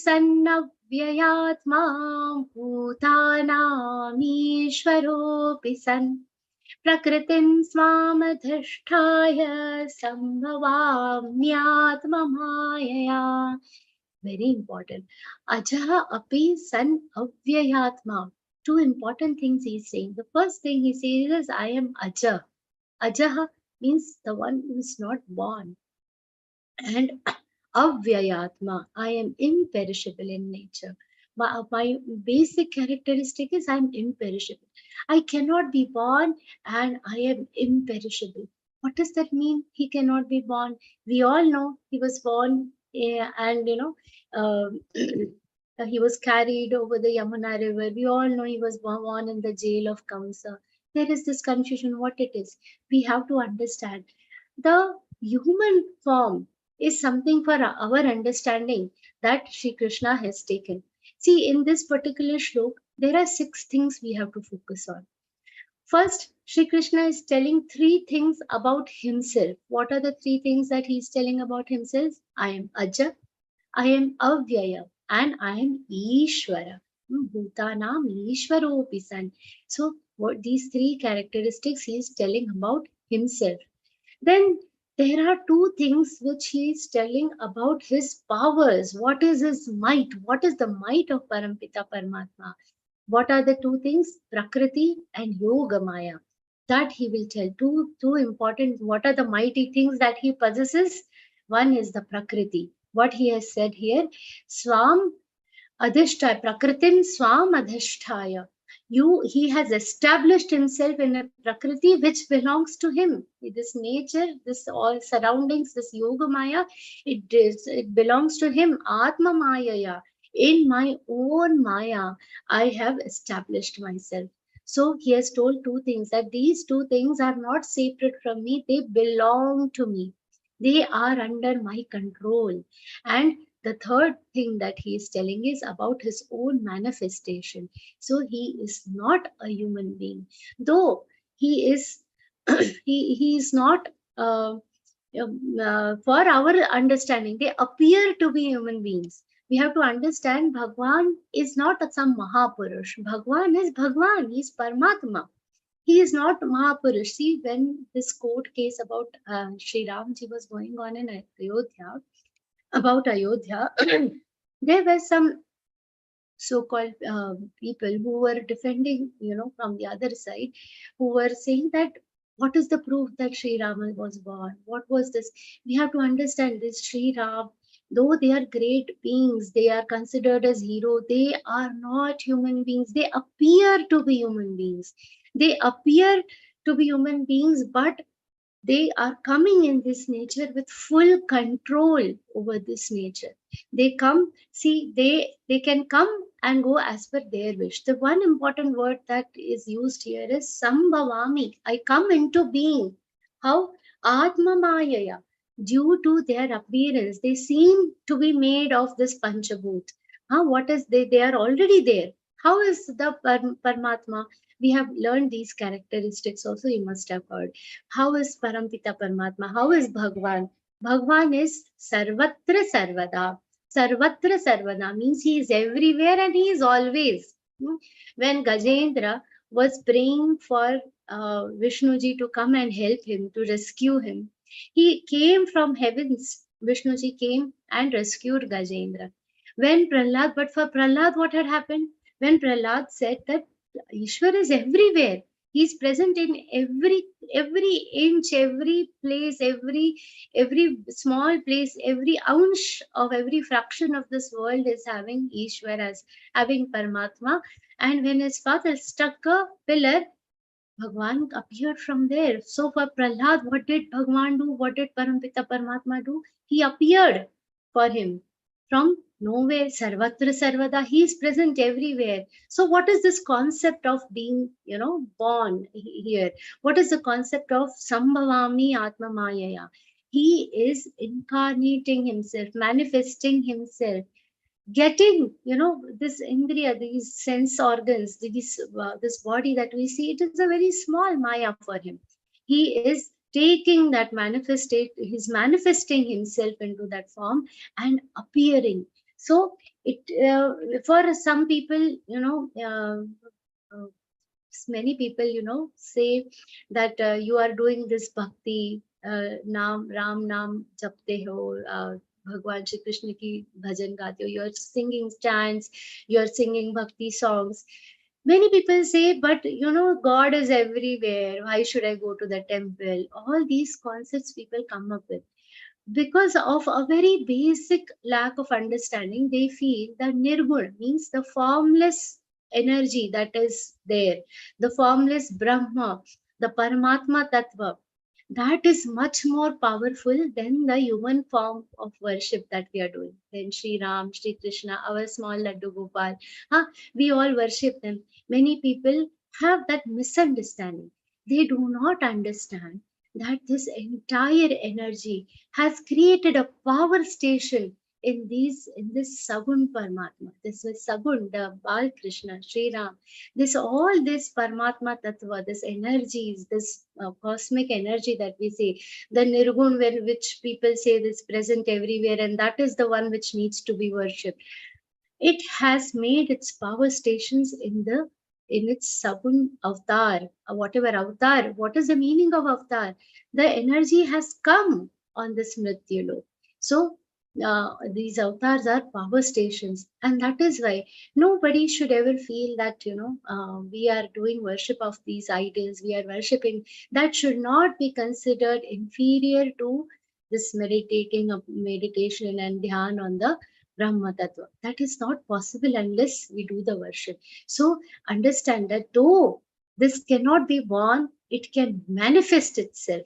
sannavyayatma bhutanam ishvaropi san Prakritim swamadhisthaya sambhavamyatma. Very important. Ajaha api san avyayatma. Two important things he is saying. The first thing he says is, I am Aja. Ajaha means the one who is not born. And avyayatma, I am imperishable in nature. My basic characteristic is I am imperishable. I cannot be born and I am imperishable. What does that mean? He cannot be born. We all know he was born, and he was carried over the Yamuna river. We all know he was born in the jail of Kamsa. There is this confusion what it is. We have to understand. The human form is something for our understanding that Sri Krishna has taken. See, in this particular shlok, there are 6 things we have to focus on. First, Sri Krishna is telling 3 things about himself. What are the 3 things that he is telling about himself? I am Aja, I am Avyaya, and I am Ishvara. Bhutanam Ishvaropi San. So, what these 3 characteristics he is telling about himself. Then there are 2 things which he is telling about his powers. What is his might? What is the might of Parampita Paramatma? What are the 2 things? Prakriti and Yoga Maya. That he will tell. Two important. What are the mighty things that he possesses? One is the Prakriti. What he has said here, Swam Adhishtaya, Prakritim Swam Adhishtaya. He has established himself in a Prakriti which belongs to him. This nature, this all surroundings, this Yoga Maya, it belongs to him. Atma Maya. In my own Maya, I have established myself. So he has told 2 things, that these 2 things are not separate from me, they belong to me. They are under my control. And the third thing that he is telling is about his own manifestation. So he is not a human being, though he is he is not for our understanding, they appear to be human beings. We have to understand Bhagwan is not some Mahapurush. Bhagwan is Bhagwan, he is Paramatma. He is not Mahapurush. See, when this court case about Sri Ramji was going on in Ayodhya, about Ayodhya, there were some so-called people who were defending, from the other side, who were saying that what is the proof that Sri Rama was born? What was this? We have to understand this Sri Ram, though they are great beings, they are considered as hero, they are not human beings. They appear to be human beings. They appear to be human beings, but they are coming in this nature with full control over this nature. They come, see, they can come and go as per their wish. The one important word that is used here is Sambhavami. I come into being. How? Atma Mayaya. Due to their appearance, they seem to be made of this Panchabhut. What is they are already there. How is the Paramatma? We have learned these characteristics also, you must have heard. How is Parampita Paramatma? How is Bhagwan? Bhagwan is Sarvatra Sarvada. Sarvatra Sarvada means he is everywhere and he is always. When Gajendra was praying for Vishnuji to come and help him, to rescue him, he came from heavens. Vishnuji came and rescued Gajendra. When Prahlad, but for Prahlad, what had happened? When Prahlad said that Ishwar is everywhere. He is present in every inch, every place, every small place, every ounce of every fraction of this world is having Ishwar, as having Paramatma. And when his father struck a pillar, Bhagwan appeared from there. So for Prahlad, what did Bhagwan do? What did Parampita Paramatma do? He appeared for him from nowhere. Sarvatra Sarvada. He is present everywhere. So what is this concept of being, born here? What is the concept of Sambhavami Atma Mayaya? He is incarnating himself, manifesting himself, getting, this indriya, these sense organs, this body that we see, it is a very small Maya for him. He is taking that he's manifesting himself into that form and appearing. So it for some people, many people, say that you are doing this bhakti, Ram Naam japte ho, Bhagwan Shri Krishna ki bhajan gaate ho, you are singing chants, you are singing bhakti songs. Many people say, but God is everywhere. Why should I go to the temple? All these concepts people come up with. Because of a very basic lack of understanding, they feel that Nirgun means the formless energy that is there, the formless Brahma, the Paramatma Tattva. that is much more powerful than the human form of worship that we are doing. Then Sri Ram, Sri Krishna, our small Laddu Gopal, we all worship them. Many people have that misunderstanding. They do not understand that this entire energy has created a power station in this Sagun Paramatma. This is Sagun, the Bal Krishna, Sri Ram. This Paramatma Tattva, this energies, this cosmic energy that we see, the Nirgun, which people say is present everywhere, and that is the one which needs to be worshipped. It has made its power stations in its Sagun avatar, whatever avatar. What is the meaning of avatar? The energy has come on this Mrityulok. So these avatars are power stations, and that is why nobody should ever feel that we are doing worship of these idols, we are worshipping. That should not be considered inferior to this meditation and dhyan on the Brahma Tattva. That is not possible unless we do the worship. So understand that though this cannot be born, it can manifest itself.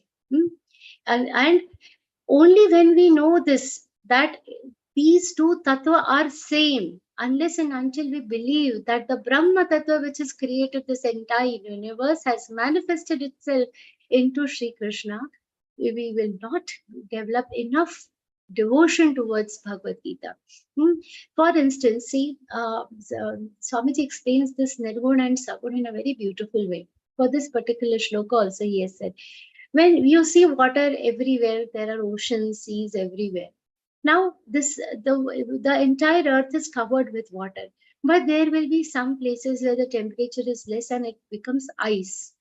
And only when we know this, that these two tattva are same, unless and until we believe that the Brahma Tattva which has created this entire universe has manifested itself into Sri Krishna, we will not develop enough devotion towards Bhagavad Gita. For instance, see, Swamiji explains this Nirguna and Sagun in a very beautiful way. For this particular shloka also he has said, when you see water everywhere, there are oceans, seas everywhere. Now, the entire earth is covered with water, but there will be some places where the temperature is less and it becomes ice.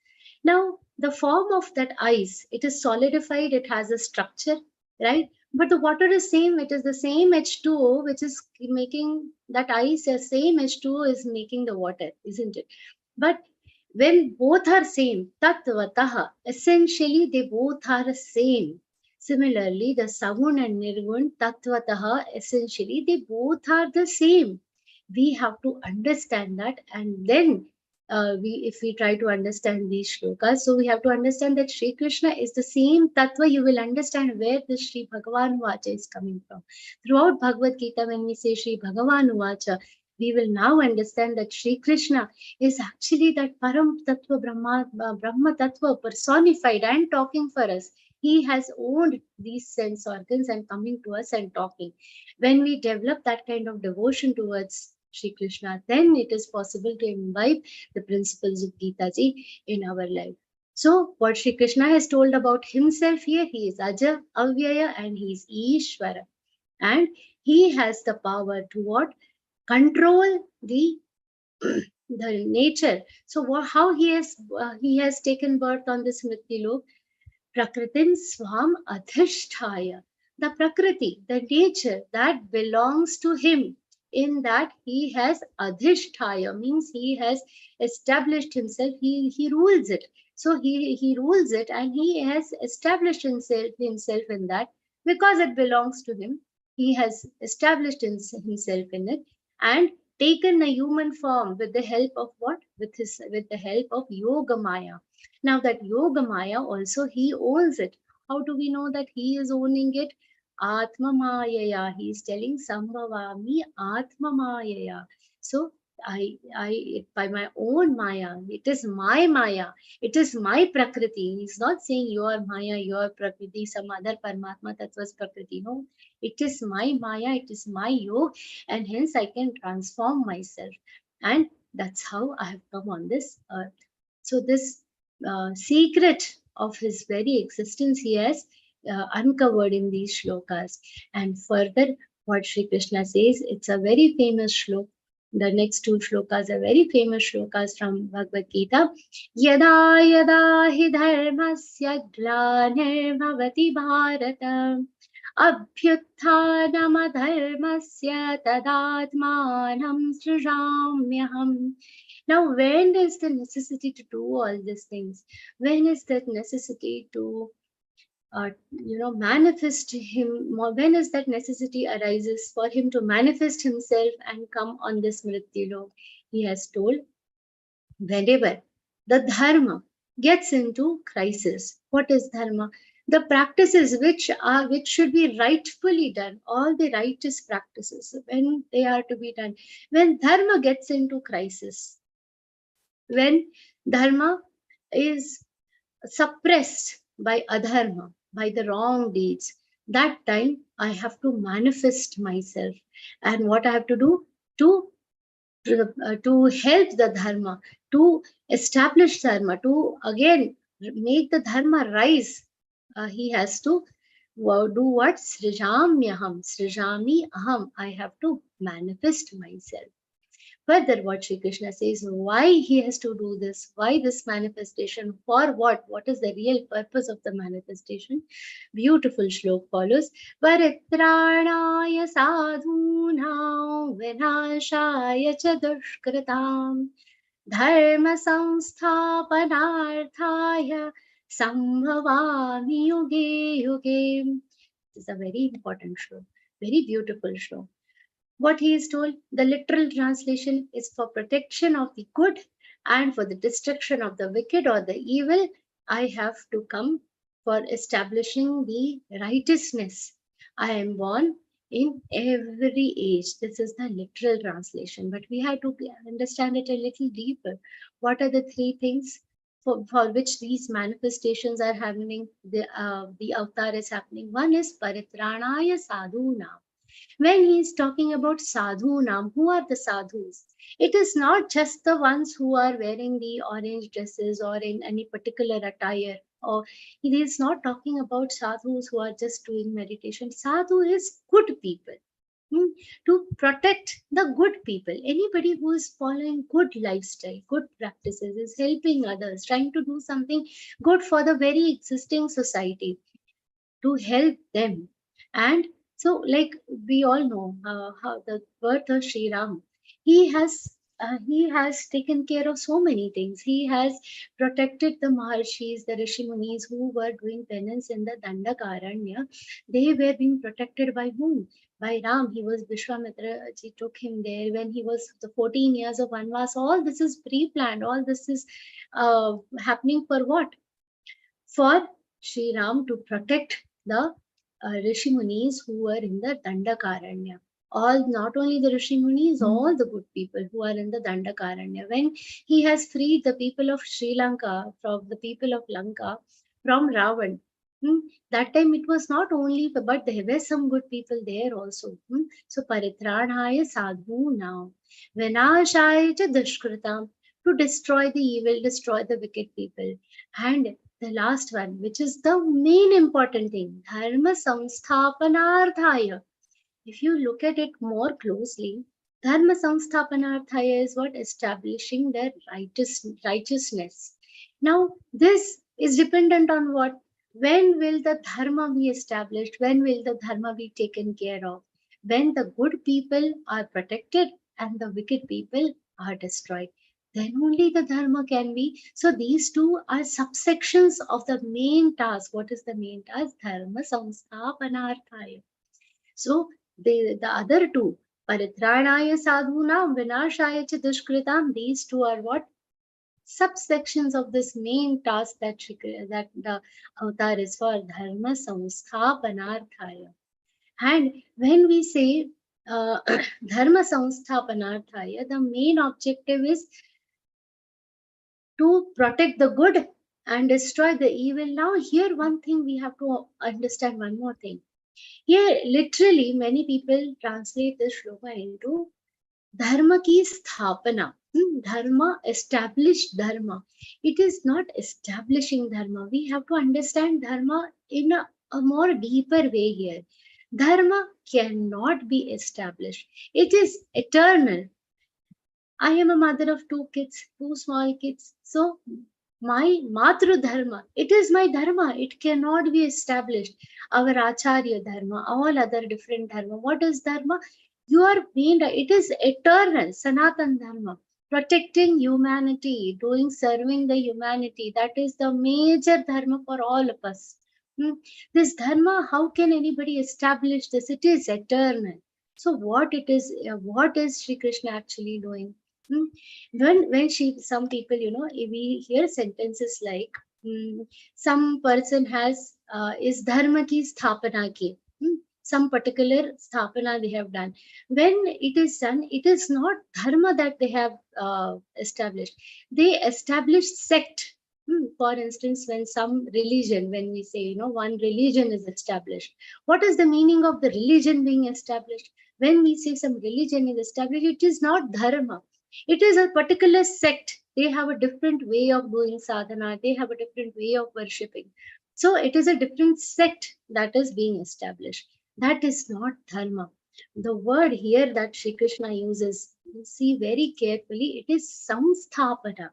Now, the form of that ice, it is solidified, it has a structure, right? But the water is same, it is the same H2O which is making that ice, the same H2O is making the water, isn't it? But when both are same, tattvataha, essentially they both are same. Similarly, the Sagun and Nirgun, tattvataha, essentially they both are the same. We have to understand that, and then if we try to understand these shlokas, so we have to understand that Sri Krishna is the same tattva. You will understand where the Sri Bhagavan Vacha is coming from. Throughout Bhagavad Gita, when we say Sri Bhagavan Vacha, we will now understand that Sri Krishna is actually that Param Tattva Brahma Tattva personified and talking for us. He has owned these sense organs and coming to us and talking. When we develop that kind of devotion towards Sri Krishna, then it is possible to imbibe the principles of Gita ji in our life. So what Sri Krishna has told about himself here, he is Aja, Avyaya, and he is Ishvara. And he has the power to what? Control the nature. So how he has taken birth on this Mrityulok? Prakritin Swam Adhishthaya. The Prakriti, the nature that belongs to him, in that he has Adhishthaya, means he has established himself, he rules it. So he rules it and he has established himself in that because it belongs to him. He has established himself in it and taken a human form with the help of what? With the help of Yoga Maya. Now that Yoga Maya also he owns it. How do we know that he is owning it? Atma Mayaya. He is telling Sambhavami Atma Mayaya. So I by my own Maya, it is my Maya, it is my Prakriti. He's not saying your Maya, your Prakriti, some other Paramatma Tattva's Prakriti. No, it is my Maya, it is my yoga, and hence I can transform myself. And that's how I have come on this earth. So this secret of his very existence he has uncovered in these shlokas. And further, what Sri Krishna says, it's a very famous shlok. The next two shlokas are very famous shlokas from Bhagavad Gita. Yada yada hi dharmasya glanirmavati bharata abhyutthanam adharmasya tadatmanam srijamyaham. Now, when is the necessity to do all these things? When is that necessity to manifest him? When is that necessity arises for him to manifest himself and come on this Mrityulok? He has told, whenever the dharma, gets into crisis. What is dharma? The practices which should be rightfully done, all the righteous practices, when they are to be done, when dharma gets into crisis, when dharma is suppressed by adharma, by the wrong deeds, that time I have to manifest myself. And what I have to do to help the dharma, to establish dharma, to again make the dharma rise, he has to do what? Srijami aham. I have to manifest myself. Further, what Sri Krishna says, why he has to do this, why this manifestation, for what is the real purpose of the manifestation? Beautiful shlok follows. Paritranaya sadhunam vinashaya cha dushkritam dharma samsthapanarthaya sambhavami yuge yuge. This is a very important shlok, very beautiful shlok. What he is told, the literal translation is for protection of the good and for the destruction of the wicked or the evil. I have to come for establishing the righteousness. I am born in every age. This is the literal translation, but we have to understand it a little deeper. What are the three things for which these manifestations are happening? The avatar is happening. One is paritranaya sadhuna. When he is talking about sadhunam, who are the sadhus? It is not just the ones who are wearing the orange dresses or in any particular attire. Or he is not talking about sadhus who are just doing meditation. Sadhu is good people. To protect the good people. Anybody who is following good lifestyle, good practices, is helping others, trying to do something good for the very existing society, to help them. And so, like we all know, how the birth of Sri Ram, he has taken care of so many things. He has protected the Maharshis, the Rishi Munis who were doing penance in the Dandakaranya. They were being protected by whom? By Ram. He was Vishwamitra ji took him there when he was the 14 years of Vanvas. All this is pre-planned. All this is happening for what? For Sri Ram to protect the Rishi Munis who were in the Dandakaranya. All, not only the Rishi Munis, all the good people who are in the Dandakaranya. When he has freed the people of Sri Lanka from the people of Lanka from Ravan, that time it was not only, but there were some good people there also. So paritranaya sadhu now. Vinashaya cha dushkritam. To destroy the evil, destroy the wicked people. And the last one, which is the main important thing, dharma samsthapanarthaya. If you look at it more closely, dharma samsthapanarthaya is what? Establishing the righteousness. Now, this is dependent on what? When will the dharma be established? When will the dharma be taken care of? When the good people are protected and the wicked people are destroyed. Then only the dharma can be. So these two are subsections of the main task. What is the main task? Dharma samsthapanarthaya. So the other two, paritranaya sadhunam vinashaya cha dushkritam, these two are what? Subsections of this main task that the avatar is for, dharma samsthapanarthaya. And when we say dharma samsthapanarthaya, the main objective is to protect the good and destroy the evil. Now, here one thing we have to understand, one more thing. Here, literally, many people translate this shloka into dharma ki sthapana. Dharma, established dharma. It is not establishing dharma. We have to understand dharma in a more deeper way here. Dharma cannot be established. It is eternal. I am a mother of two kids, two small kids. So my matru dharma, it is my dharma. It cannot be established. Our acharya dharma, all other different dharma. What is dharma? Your main, it is eternal, sanatan dharma. Protecting humanity, serving the humanity. That is the major dharma for all of us. This dharma, how can anybody establish this? It is eternal. So what is Sri Krishna actually doing? Some people, we hear sentences like, some person is dharma ki sthapana ki. Some particular sthapana they have done. When it is done, it is not dharma that they have established. They established sect. For instance, when some religion, when we say, one religion is established, what is the meaning of the religion being established? When we say some religion is established, it is not dharma. It is a particular sect. They have a different way of doing sadhana. They have a different way of worshipping. So it is a different sect that is being established. That is not dharma. The word here that Shri Krishna uses, see very carefully, it is samsthapana.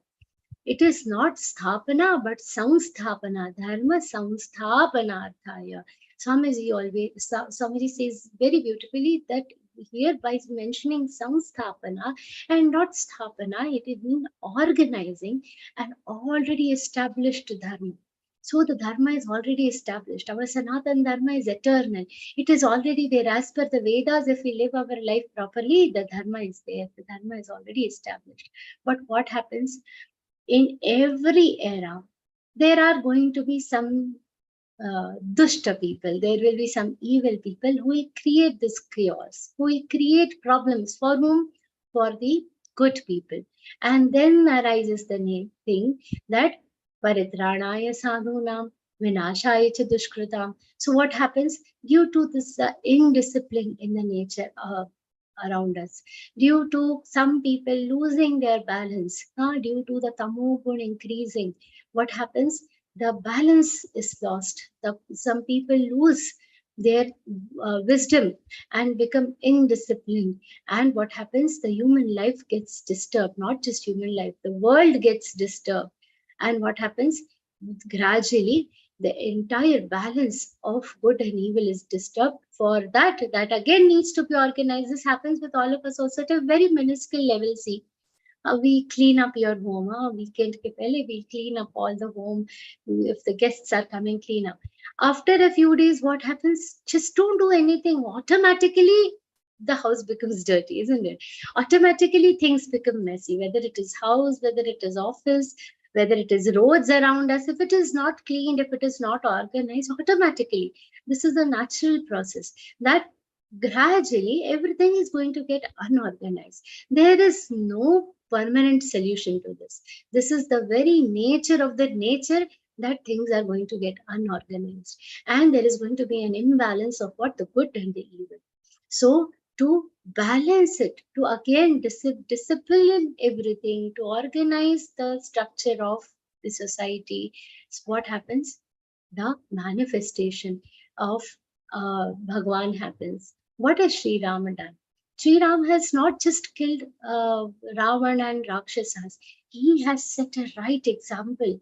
It is not sthapana, but samsthapana. Dharma samsthapanarthaya. Swamiji says very beautifully that here by mentioning samsthapana and not sthapana, it means organizing an already established dharma. So the dharma is already established. Our Sanatan dharma is eternal. It is already there. As per the Vedas, if we live our life properly, the dharma is there. The dharma is already established. But what happens? In every era, there are going to be some dushta people. There will be some evil people who will create this chaos, who will create problems. For whom? For the good people. And then arises the thing that paritranaya sadhunam vinashaya cha dushkritam. So what happens? Due to this indiscipline in the nature around us, due to some people losing their balance, due to the tamu gun increasing, what happens? The balance is lost. Some people lose their wisdom and become indisciplined. And what happens? The human life gets disturbed. Not just human life, the world gets disturbed. And what happens? Gradually, the entire balance of good and evil is disturbed. For that again needs to be organized. This happens with all of us also at a very minuscule level. See, we clean up your home. Weekend ke pehle we clean up all the home. If the guests are coming, clean up. After a few days, what happens? Just don't do anything. Automatically, the house becomes dirty, isn't it? Automatically, things become messy. Whether it is house, whether it is office, whether it is roads around us, if it is not cleaned, if it is not organized, automatically, this is a natural process that gradually everything is going to get unorganized. There is no permanent solution to this. This is the very nature of the nature that things are going to get unorganized. And there is going to be an imbalance of what the good and the evil. So to balance it, to again discipline everything, to organize the structure of the society, what happens? The manifestation of Bhagwan happens. What has Sri Rama done? Sri Ram has not just killed Ravan and Rakshasas. He has set a right example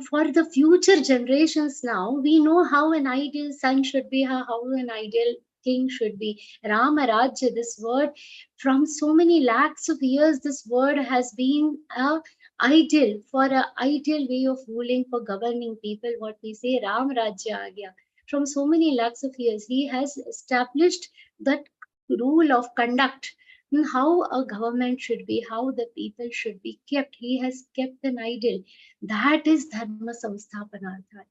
for the future generations. Now we know how an ideal son should be, how an ideal king should be. Rama Rajya, this word, from so many lakhs of years, this word has been a ideal for an ideal way of ruling, for governing people. What we say, Ram Rajya Agya. From so many lakhs of years, he has established that rule of conduct, how a government should be, how the people should be kept. He has kept an ideal. That is Dharma Samsthapanartha.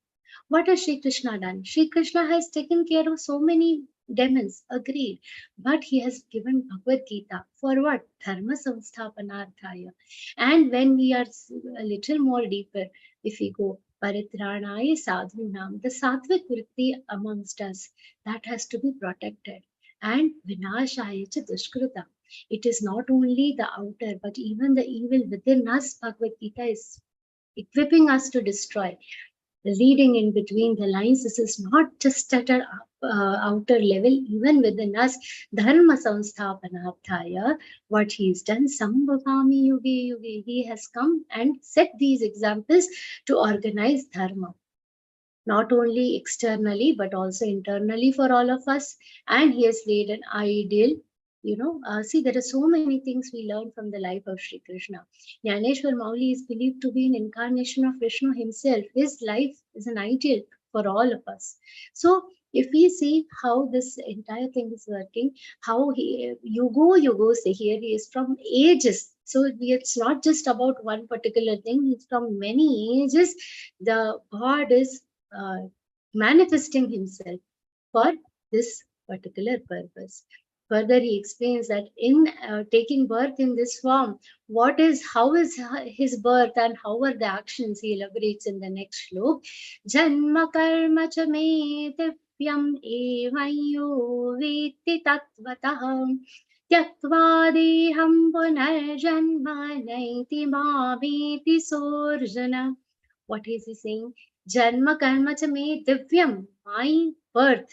What has Shri Krishna done? Shri Krishna has taken care of so many demons, agreed. But he has given Bhagavad-Gītā for what? Dharma Samsthapanarthaya. And when we are a little more deeper, if we go, Paritranaya Sadhunam, the Sattvic Vritti amongst us, that has to be protected. And Vinashaya cha Dushkrita. It is not only the outer, but even the evil within us, Bhagavad-Gītā is equipping us to destroy. Reading in between the lines, this is not just at an outer level, even within us. Dharma Samsthapanarthaya, what he has done, Sambhavami Yuge Yuge, he has come and set these examples to organize Dharma. Not only externally, but also internally for all of us. And he has laid an ideal. See, there are so many things we learn from the life of Shri Krishna. Jnaneshwar Mauli is believed to be an incarnation of Vishnu himself. His life is an ideal for all of us. So if we see how this entire thing is working, how Yugo say here he is from ages. So it's not just about one particular thing, it's from many ages. The God is manifesting himself for this particular purpose. Further, he explains that in taking birth in this form, how is his birth and how are the actions, he elaborates in the next shlok. Janma karma cha me divyam evayo viti tatvataham tyaktva deham punarjanma naiti bhaviti sorjana. What is he saying? Janma karma cha me divyam, my birth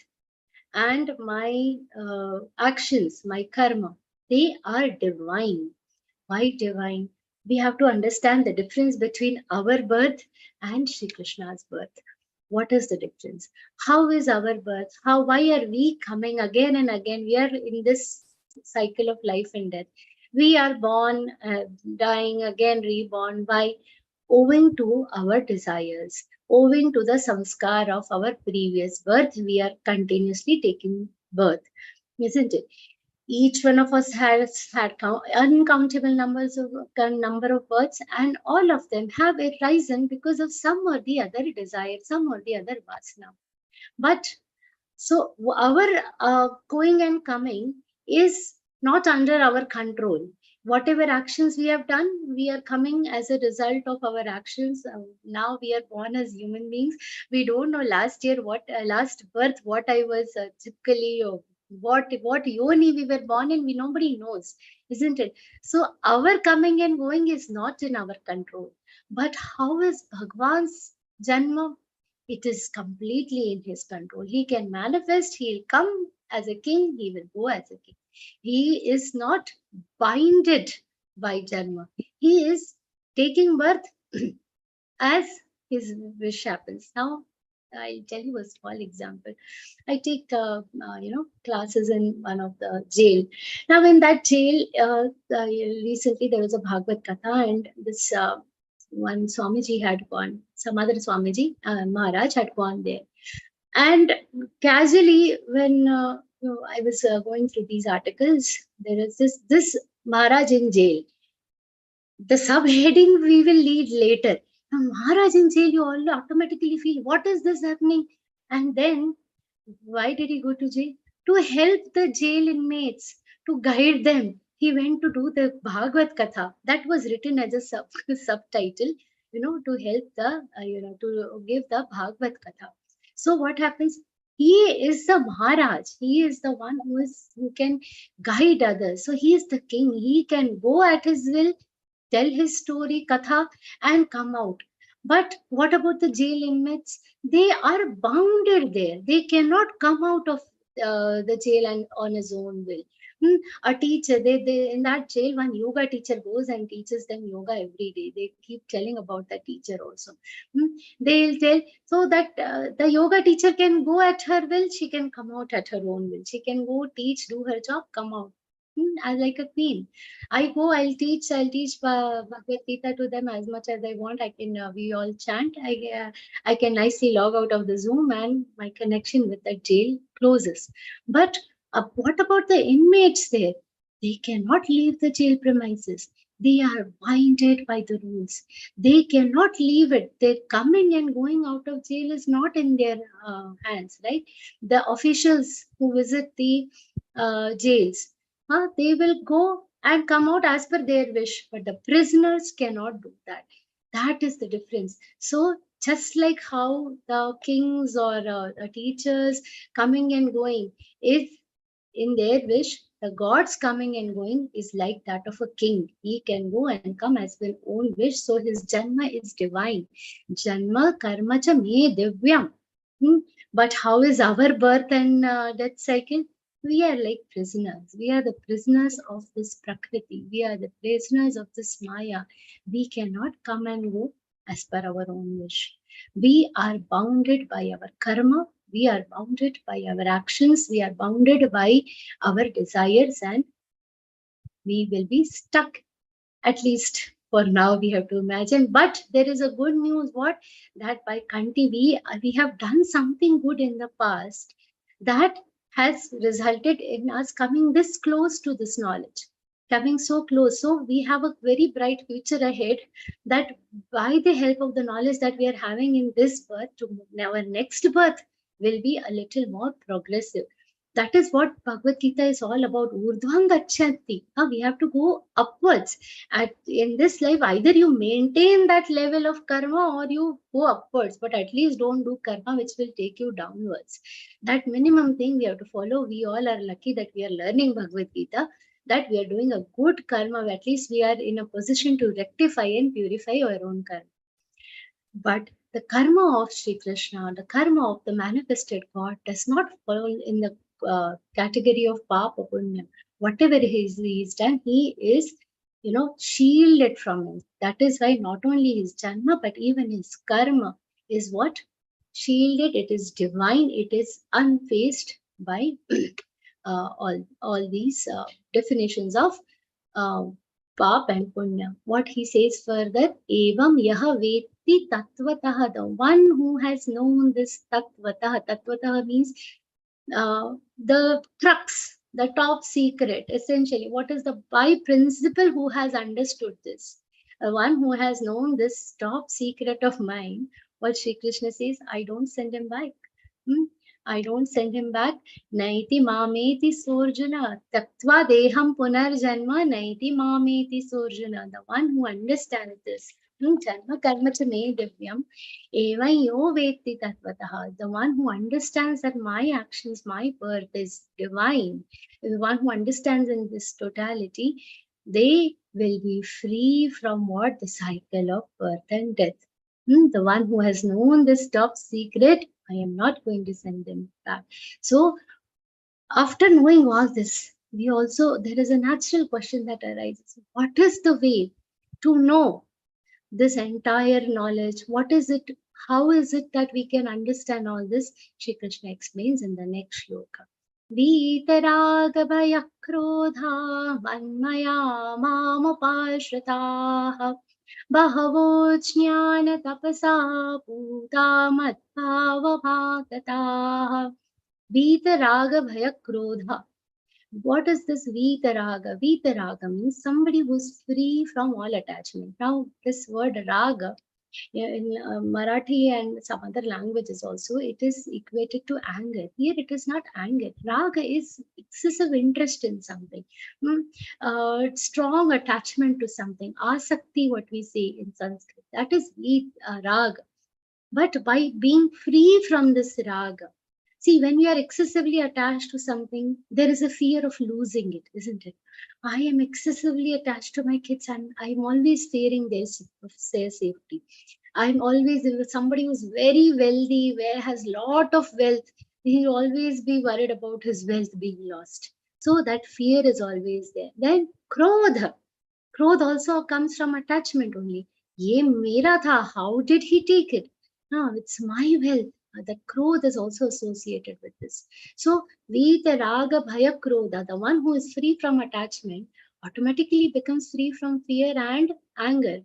and my actions, my karma, they are divine. Why divine? We have to understand the difference between our birth and Shri Krishna's birth. What is the difference? How is our birth? Why are we coming again and again? We are in this cycle of life and death. We are born, dying, again reborn. Why? Owing to our desires, owing to the samskar of our previous birth, we are continuously taking birth, isn't it? Each one of us has had uncountable number of births, and all of them have arisen because of some or the other desire, some or the other vasana. But so our going and coming is not under our control. Whatever actions we have done, we are coming as a result of our actions. Now we are born as human beings. We don't know last year last birth what I was typically, or what yoni we were born in. Nobody knows, isn't it? So our coming and going is not in our control. But how is Bhagwan's Janma? It is completely in his control. He can manifest, he'll come as a king, he will go as a king. He is not binded by Janma. He is taking birth as his wish happens. Now, I'll tell you a small example. I take classes in one of the jail. Now, in that jail, recently there was a Bhagavad Gītā, and this one Swamiji had gone, some other Swamiji, Maharaj had gone there. And casually, when I was going through these articles, there is this Maharaj in jail. The subheading we will lead later. Now, Maharaj in jail, you all automatically feel, what is this happening? And then, why did he go to jail? To help the jail inmates, to guide them. He went to do the Bhagavad Gītā. That was written as a subtitle, to help the, to give the Bhagavad Gītā. So what happens? He is the Maharaj. He is the one who can guide others. So he is the king. He can go at his will, tell his story, Katha, and come out. But what about the jail inmates? They are bounded there. They cannot come out of the jail and on his own will. A teacher, they in that jail, one yoga teacher goes and teaches them yoga every day. They keep telling about the teacher also. They'll tell, so that the yoga teacher can go at her will, she can come out at her own will. She can go teach, do her job, come out. As like a queen. I go, I'll teach Bhagavad-Gītā to them as much as I want. I can, we all chant. I can nicely log out of the Zoom and my connection with the jail closes. But what about the inmates there? They cannot leave the jail premises. They are binded by the rules. They cannot leave it. Their coming and going out of jail is not in their hands, right? The officials who visit the jails, they will go and come out as per their wish, but the prisoners cannot do that. That is the difference. So just like how the kings or teachers coming and going is in their wish, the gods coming and going is like that of a king. He can go and come as their own wish. So his janma is divine. Janma karma cha me divyam. But how is our birth and death cycle? We are like prisoners. We are the prisoners of this Prakriti. We are the prisoners of this Maya. We cannot come and go as per our own wish. We are bounded by our karma. We are bounded by our actions. We are bounded by our desires, and we will be stuck. At least for now, we have to imagine. But there is a good news, what? That by Kanti, we have done something good in the past. that has resulted in us coming this close to this knowledge, coming so close. So we have a very bright future ahead, that by the help of the knowledge that we are having in this birth, to our next birth will be a little more progressive. That is what Bhagavad Gita is all about. Urdhvam gacchati. We have to go upwards. In this life, either you maintain that level of karma or you go upwards, but at least don't do karma which will take you downwards. That minimum thing we have to follow. We all are lucky that we are learning Bhagavad Gita, that we are doing a good karma. At least we are in a position to rectify and purify our own karma. But the karma of Sri Krishna, the karma of the manifested God, does not fall in the category of papa punya. Whatever he's done, he is, shielded from it. That is why not only his janma, but even his karma is what? Shielded. It is divine. It is unfazed by all these definitions of pap and punya. What he says further, evam yaha veti tattvataha, the one who has known this tattvataha. Tattvataha means the crux, the top secret. Essentially, what is the by principle who has understood this? One who has known this top secret of mine. What Sri Krishna says, I don't send him back. I don't send him back. Naiti mameti sorjuna tattva deham punarjanma naiti mameti sorjuna. The one who understands this. Janma karma cha me divyam evayo veti tattvataha. The one who understands that my actions, my birth is divine, the one who understands in this totality, they will be free from what? The cycle of birth and death. The one who has known this top secret, I am not going to send them back. So after knowing all this, there is a natural question that arises. What is the way to know this entire knowledge? What is it? How is it that we can understand all this? Shri Krishna explains in the next shloka. Veetaraga bhaya krodha manmaya mamupashrataha bahavo jnana tapasa puta matbhava bhagataha. Veetaraga bhaya krodha. What is this Veetaraga? Veetaraga means somebody who's free from all attachment. Now, this word raga, in Marathi and some other languages also, it is equated to anger. Here it is not anger. Raga is excessive interest in something, strong attachment to something. Asakti, what we say in Sanskrit, that is raga. But by being free from this raga, see, when we are excessively attached to something, there is a fear of losing it, isn't it? I am excessively attached to my kids and I'm always fearing their safety. I'm always, if somebody who's very wealthy, has lot of wealth, he'll always be worried about his wealth being lost. So that fear is always there. Then krodha. Krodha also comes from attachment only. Ye mera tha, how did he take it? No, it's my wealth. The krodha is also associated with this. So, Veetaraga bhaya krodha, the one who is free from attachment, automatically becomes free from fear and anger.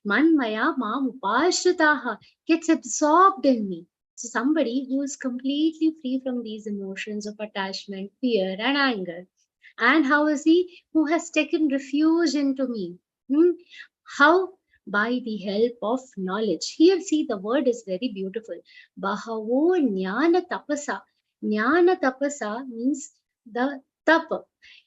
Manmaya mam upashritaha, gets absorbed in me. So, somebody who is completely free from these emotions of attachment, fear, and anger. And how is he? Who has taken refuge into me. How? By the help of knowledge. Here, see, the word is very beautiful. Bahavo jnana tapasa. Jnana tapasa means the tapa.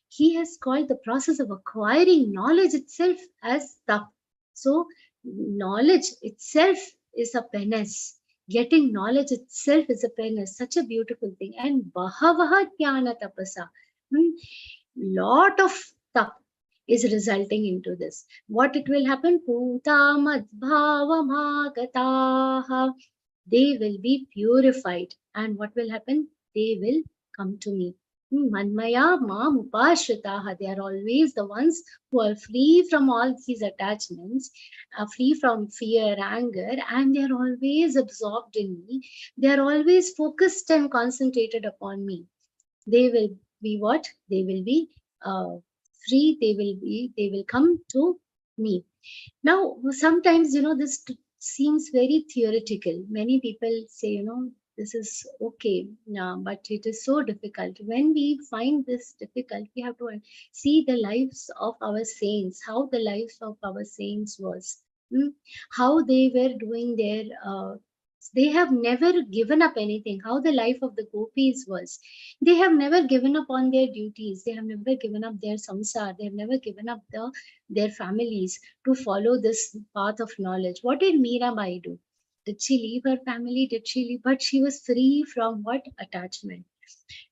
He has called the process of acquiring knowledge itself as tap. So, knowledge itself is a penance. Getting knowledge itself is a penance. Such a beautiful thing. And bahavaha jnana tapasa. Lot of tap is resulting into this. What it will happen? Putamadbhavamagataha. They will be purified. And what will happen? They will come to me. Manmaya mam upashritaha. They are always the ones who are free from all these attachments, free from fear, anger, and they are always absorbed in me. They are always focused and concentrated upon me. They will be what? They will be free. They will come to me. Now, sometimes, this seems very theoretical. Many people say, this is okay, but it is so difficult. When we find this difficult, we have to see the lives of our saints, how the lives of our saints was, how they were doing their, they have never given up anything, how the life of the gopis was. They have never given up on their duties, they have never given up their samsar, they have never given up their families to follow this path of knowledge. What did Mirabai do? Did she leave her family? Did she leave? But she was free from what? Attachment.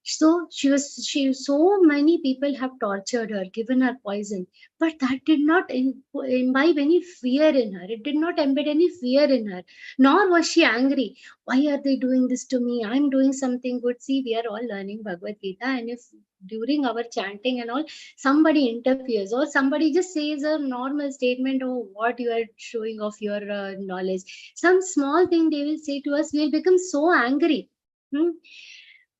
So so many people have tortured her, given her poison, but that did not imbibe any fear in her. It did not embed any fear in her, nor was she angry. Why are they doing this to me? I'm doing something good. See, we are all learning Bhagavad Gita, and if during our chanting and all, somebody interferes or somebody just says a normal statement, oh, what you are showing off your knowledge, some small thing they will say to us, we'll become so angry.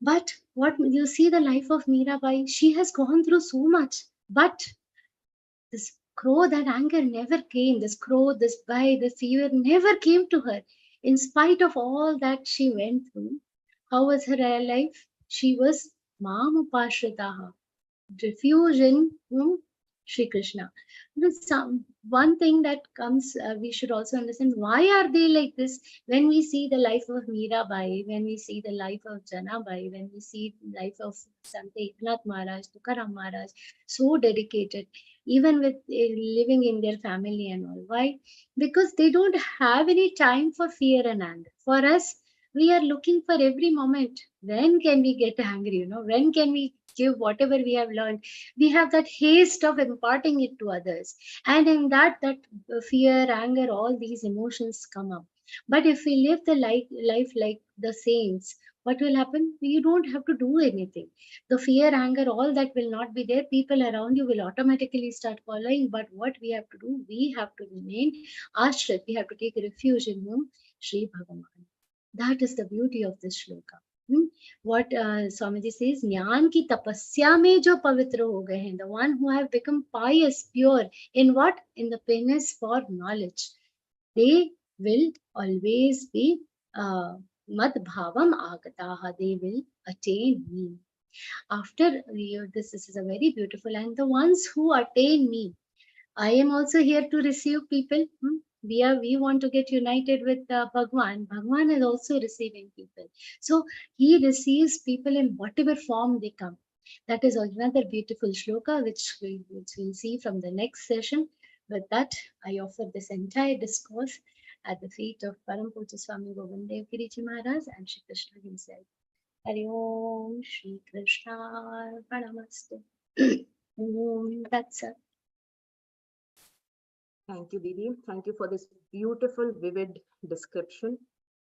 But what you see the life of Mirabai, she has gone through so much, but this crow, that anger never came. This crow, this bhai, the fear never came to her. In spite of all that she went through, how was her life? She was Mam Upashritaha, refuge in Shri Krishna. One thing that comes, we should also understand, why are they like this? When we see the life of Mirabai, when we see the life of Janabai, when we see the life of Sant Eknath Maharaj, Tukaram Maharaj, so dedicated, even with living in their family and all. Why? Because they don't have any time for fear and anger. For us, we are looking for every moment. When can we get angry? When can we give whatever we have learned? We have that haste of imparting it to others, and in that fear, anger, all these emotions come up. But if we live the life like the saints, what will happen? You don't have to do anything. The fear, anger, all that will not be there. People around you will automatically start following. But what we have to do, we have to remain ashrit. We have to take refuge in whom? Shri Bhagavan. That is the beauty of this shloka. What Swamiji says, Jnān ki tapasya mein jo pavitra ho gaye hain, the one who have become pious, pure, in what? In the penance for knowledge. They will always be mad bhavam agataha, they will attain me. After this is a very beautiful, and the ones who attain me, I am also here to receive people. We want to get united with Bhagwan. Bhagwan is also receiving people. So he receives people in whatever form they come. That is another beautiful shloka which we'll see from the next session. With that, I offer this entire discourse at the feet of Param Pujya Swami Govindev Giriji Maharaj and Shri Krishna himself. Hari Om Shri Krishna Pranamaste. That's it. Thank you, Didi. Thank you for this beautiful, vivid description.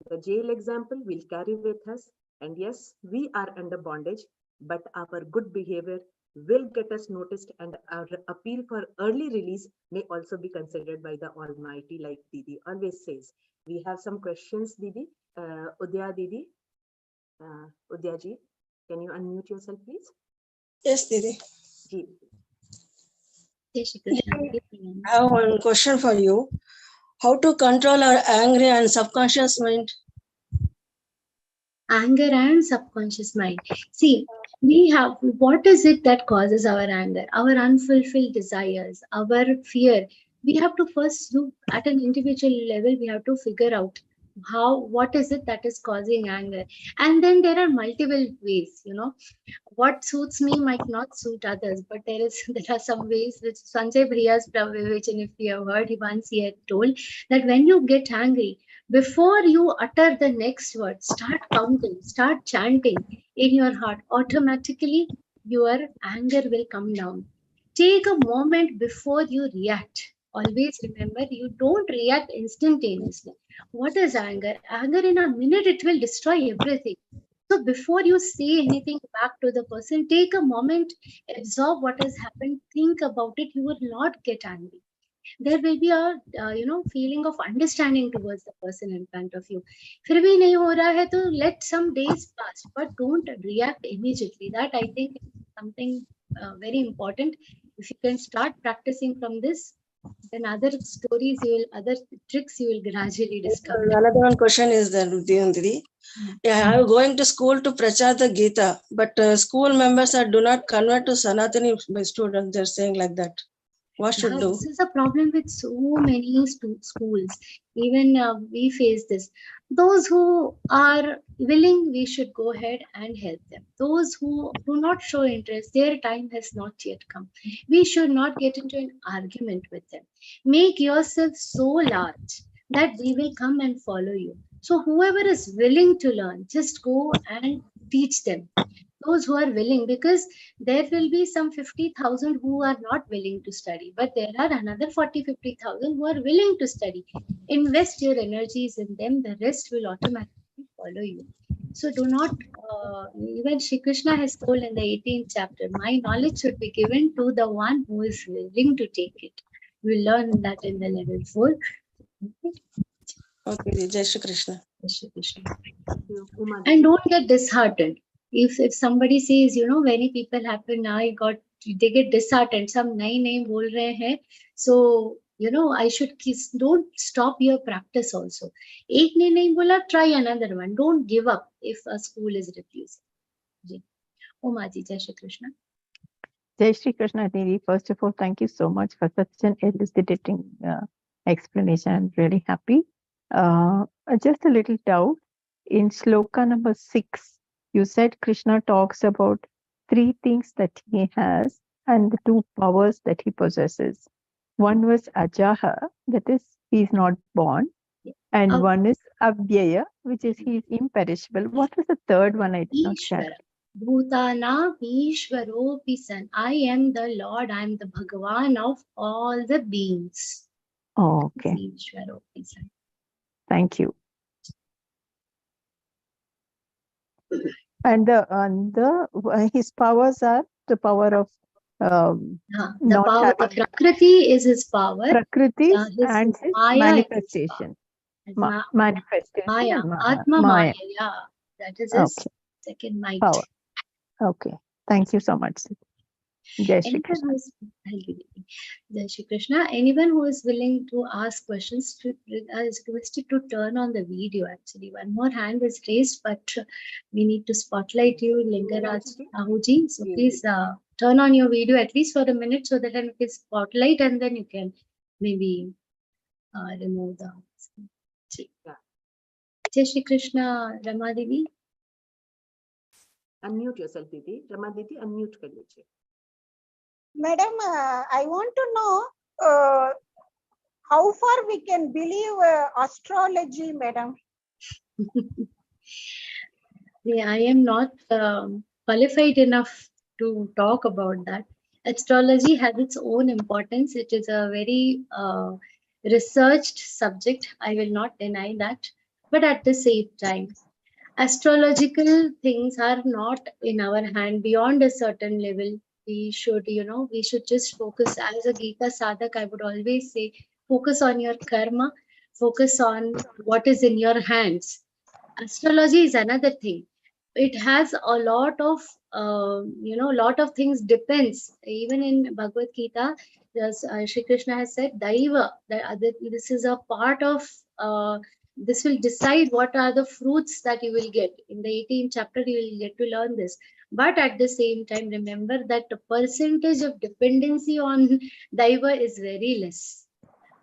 The jail example we'll carry with us. And yes, we are under bondage, but our good behavior will get us noticed, and our appeal for early release may also be considered by the Almighty, like Didi always says. We have some questions, Didi. Udaya Didi. Udaya ji, can you unmute yourself, please? Yes, Didi. Ji. I have one question for you. How to control our anger and subconscious mind? Anger and subconscious mind. See, we have, what is it that causes our anger? Our unfulfilled desires, our fear. We have to first look at an individual level. We have to figure out what is it that is causing anger, and then there are multiple ways. What suits me might not suit others, but there are some ways which Sanjay Bhaiya's Pravivechan, if you have heard, he had told that when you get angry, before you utter the next word, start counting, start chanting in your heart. Automatically, your anger will come down. Take a moment before you react. Always remember, you don't react instantaneously. What is anger? Anger, in a minute, it will destroy everything. So before you say anything back to the person, take a moment, absorb what has happened, think about it. You will not get angry. There will be a feeling of understanding towards the person in front of you. फिर भी नहीं हो रहा है, तो let some days pass, but don't react immediately. That, I think, is something very important. If you can start practicing from this, Then other stories other tricks you will gradually discover. Another one question is that, Didi. Yeah, I am going to school to prachar the Geeta, but school members do not convert to Sanatani by students. They're saying like that. What should do? This is a problem with so many schools. Even we face this. Those who are willing, we should go ahead and help them. Those who do not show interest, their time has not yet come. We should not get into an argument with them. Make yourself so large that they will come and follow you. So whoever is willing to learn, just go and teach them. Those who are willing, because there will be some 50,000 who are not willing to study, but there are another 40-50,000 who are willing to study. Invest your energies in them, the rest will automatically follow you. So do not, even Shri Krishna has told in the 18th chapter, my knowledge should be given to the one who is willing to take it. We will learn that in the level 4. Okay, Jai Shri Krishna. Jai Shri Krishna. Uma And don't get disheartened. If somebody says, many people happen now, they get disheartened. Some nai bol rahe hai. So, I should don't stop your practice also. Ek ne nahi bola, try another one. Don't give up if a school is refusing. Ji. Uma ji, Jai Shri Krishna. Jai Shri Krishna, Didi. First of all, thank you so much for such an elucidating explanation. I'm really happy. Just a little doubt. In shloka number 6, you said Krishna talks about 3 things that he has and the 2 powers that he possesses. One was Ajaha, that is, he is not born. And one is Avyaya, which is he is imperishable. What was the third one? I did not catch. Bhutana Ishvaro San. I am the Lord, I am the Bhagavan of all the beings. Oh, okay. Ishvaro San. Thank you. And his powers are the power of the Prakriti is his power. Prakriti and his manifestation. Manifestation. Maya. Atma Maya. Yeah. That is his second might. Power. Okay. Thank you so much. Jai Shri Krishna. Jai Shri Krishna. Anyone who is willing to ask questions is requested to turn on the video. Actually, one more hand is raised, but we need to spotlight you, Lingaraj Ahuji. So please turn on your video at least for a minute so that I can spotlight, and then you can maybe remove the. Jai Shri Krishna, Rama Devi. Unmute yourself, Didi. Rama Didi, unmute kar lijiye. Madam, I want to know how far we can believe astrology, madam. Yeah, I am not qualified enough to talk about that. Astrology has its own importance. It is a very researched subject. I will not deny that. But at the same time, astrological things are not in our hand beyond a certain level. We should, we should just focus. As a Geeta sadhak, I would always say, focus on your karma, focus on what is in your hands. Astrology is another thing. It has a lot of, lot of things depends. Even in Bhagavad Gita, Shri Krishna has said, Daiva, this is a part of, this will decide what are the fruits that you will get. In the 18th chapter, you will get to learn this. But at the same time, remember that the percentage of dependency on Daiva is very less.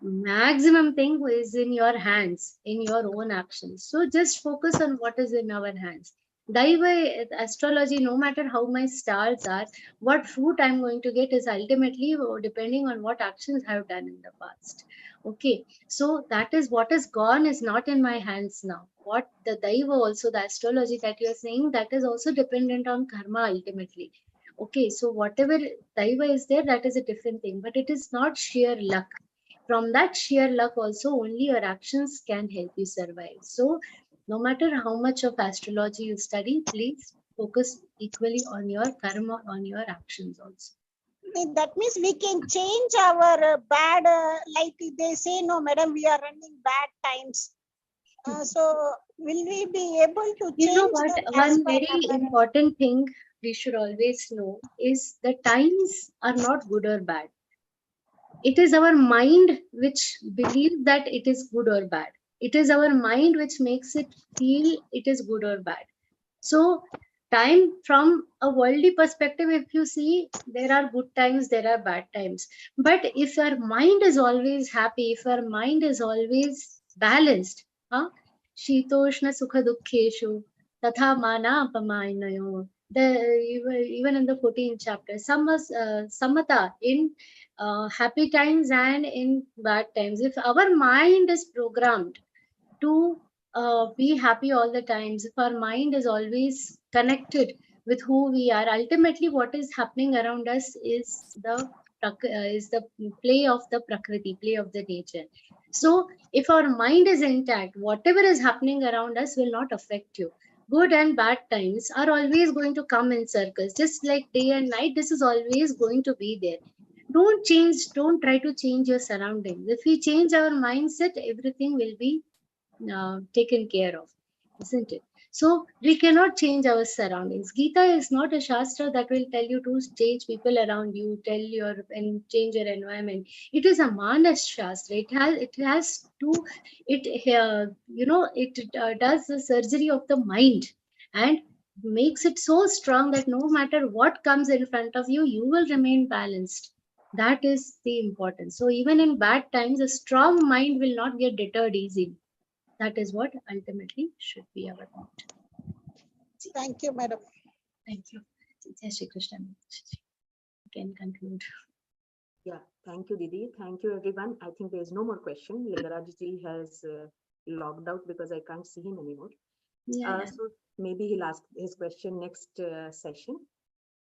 Maximum thing is in your hands, in your own actions. So just focus on what is in our hands. Daiva, astrology, no matter how my stars are, what fruit I'm going to get is ultimately depending on what actions I have done in the past. Okay, so that is what is gone is not in my hands now. What the Daiva also, the astrology that you are saying, that is also dependent on karma ultimately. Okay, so whatever Daiva is there, that is a different thing, but it is not sheer luck. From that sheer luck also, only your actions can help you survive. So no matter how much of astrology you study, please focus equally on your karma, on your actions also. That means we can change our bad, like they say, no, madam, we are running bad times. So will we be able to change? You know what? One very important thing we should always know is the times are not good or bad. It is our mind which believes that it is good or bad. It is our mind which makes it feel it is good or bad. So time from a worldly perspective, if you see, there are good times, there are bad times. But if your mind is always happy, if your mind is always balanced, Shitoshna Sukha Dukkheshu, Tatha Mana Apamainayo. Even in the 14th chapter, Samata in happy times and in bad times. If our mind is programmed to be happy all the times, if our mind is always connected with who we are, ultimately what is happening around us is the play of the Prakriti, play of the nature. So if our mind is intact, whatever is happening around us will not affect you. Good and bad times are always going to come in circles, just like day and night. This is always going to be there. Don't try to change your surroundings. If we change our mindset, everything will be taken care of, isn't it? So we cannot change our surroundings. Gita is not a shastra that will tell you to change people around you, and change your environment. It is a manas shastra. It does the surgery of the mind and makes it so strong that no matter what comes in front of you, you will remain balanced. That is the importance. So even in bad times, a strong mind will not get deterred easily. That is what ultimately should be our motto. Thank you, madam. Thank you. Jai Shri Krishna. You can conclude. Yeah, thank you, Didi. Thank you, everyone. I think there is no more question. Lingarajji has logged out because I can't see him anymore. Yeah. So maybe he'll ask his question next session.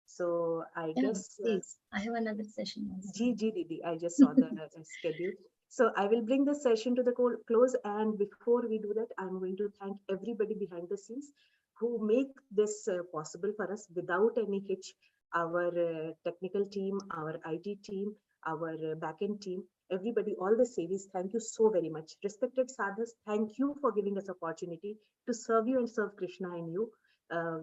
So I guess. Please. I have another session. Didi, I just saw the schedule. So I will bring this session to the close, and before we do that, I'm going to thank everybody behind the scenes who make this possible for us. Without any hitch, our technical team, our IT team, our backend team, everybody, all the sevis, thank you so very much. Respected sadhus, thank you for giving us opportunity to serve you and serve Krishna and you.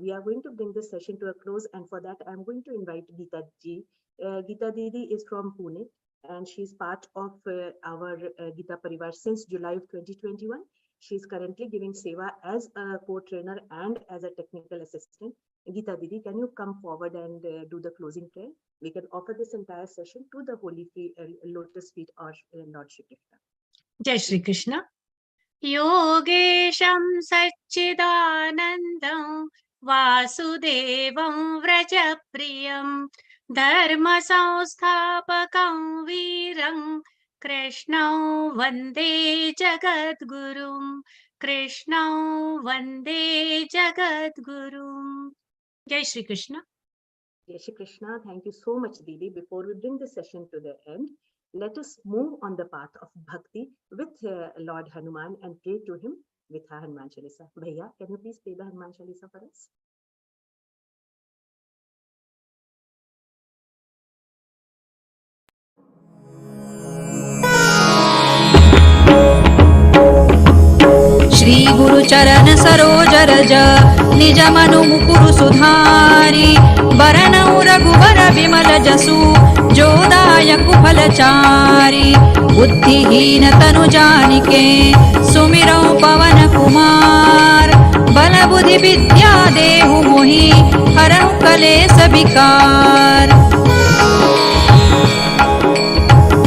We are going to bring this session to a close, and for that, I'm going to invite Geeta ji. Geeta Didi is from Pune, and she's part of our Geeta Parivar since July of 2021. She's currently giving seva as a co-trainer and as a technical assistant. Geeta Didi, can you come forward and do the closing prayer? We can offer this entire session to the holy lotus feet of Lord Shri Krishna. Jai Shri Krishna. Yogesham Satchidanandam Vasudevam Vrajapriyam Dharma Samsthapakam Viram Krishna Vande Jagadgurum. Krishna Vande Jagadgurum. Jai Shri Krishna. Jai Shri Krishna. Thank you so much, Didi. Before we bring the session to the end, let us move on the path of bhakti with Lord Hanuman and pray to him with our Hanuman Chalisa. Bhaiya, can you please play the Hanuman Chalisa for us? Shri गुरु चरण सरोज रज निज मनु मुकुरु सुधारी बरनउ रघुबर विमल जसु जो दायकु फलचारी बुद्धिहीन तनु जानिके सुमिरौ पवन कुमार बल बुद्धि विद्या देहु मोहि हरहु कलेस विकार।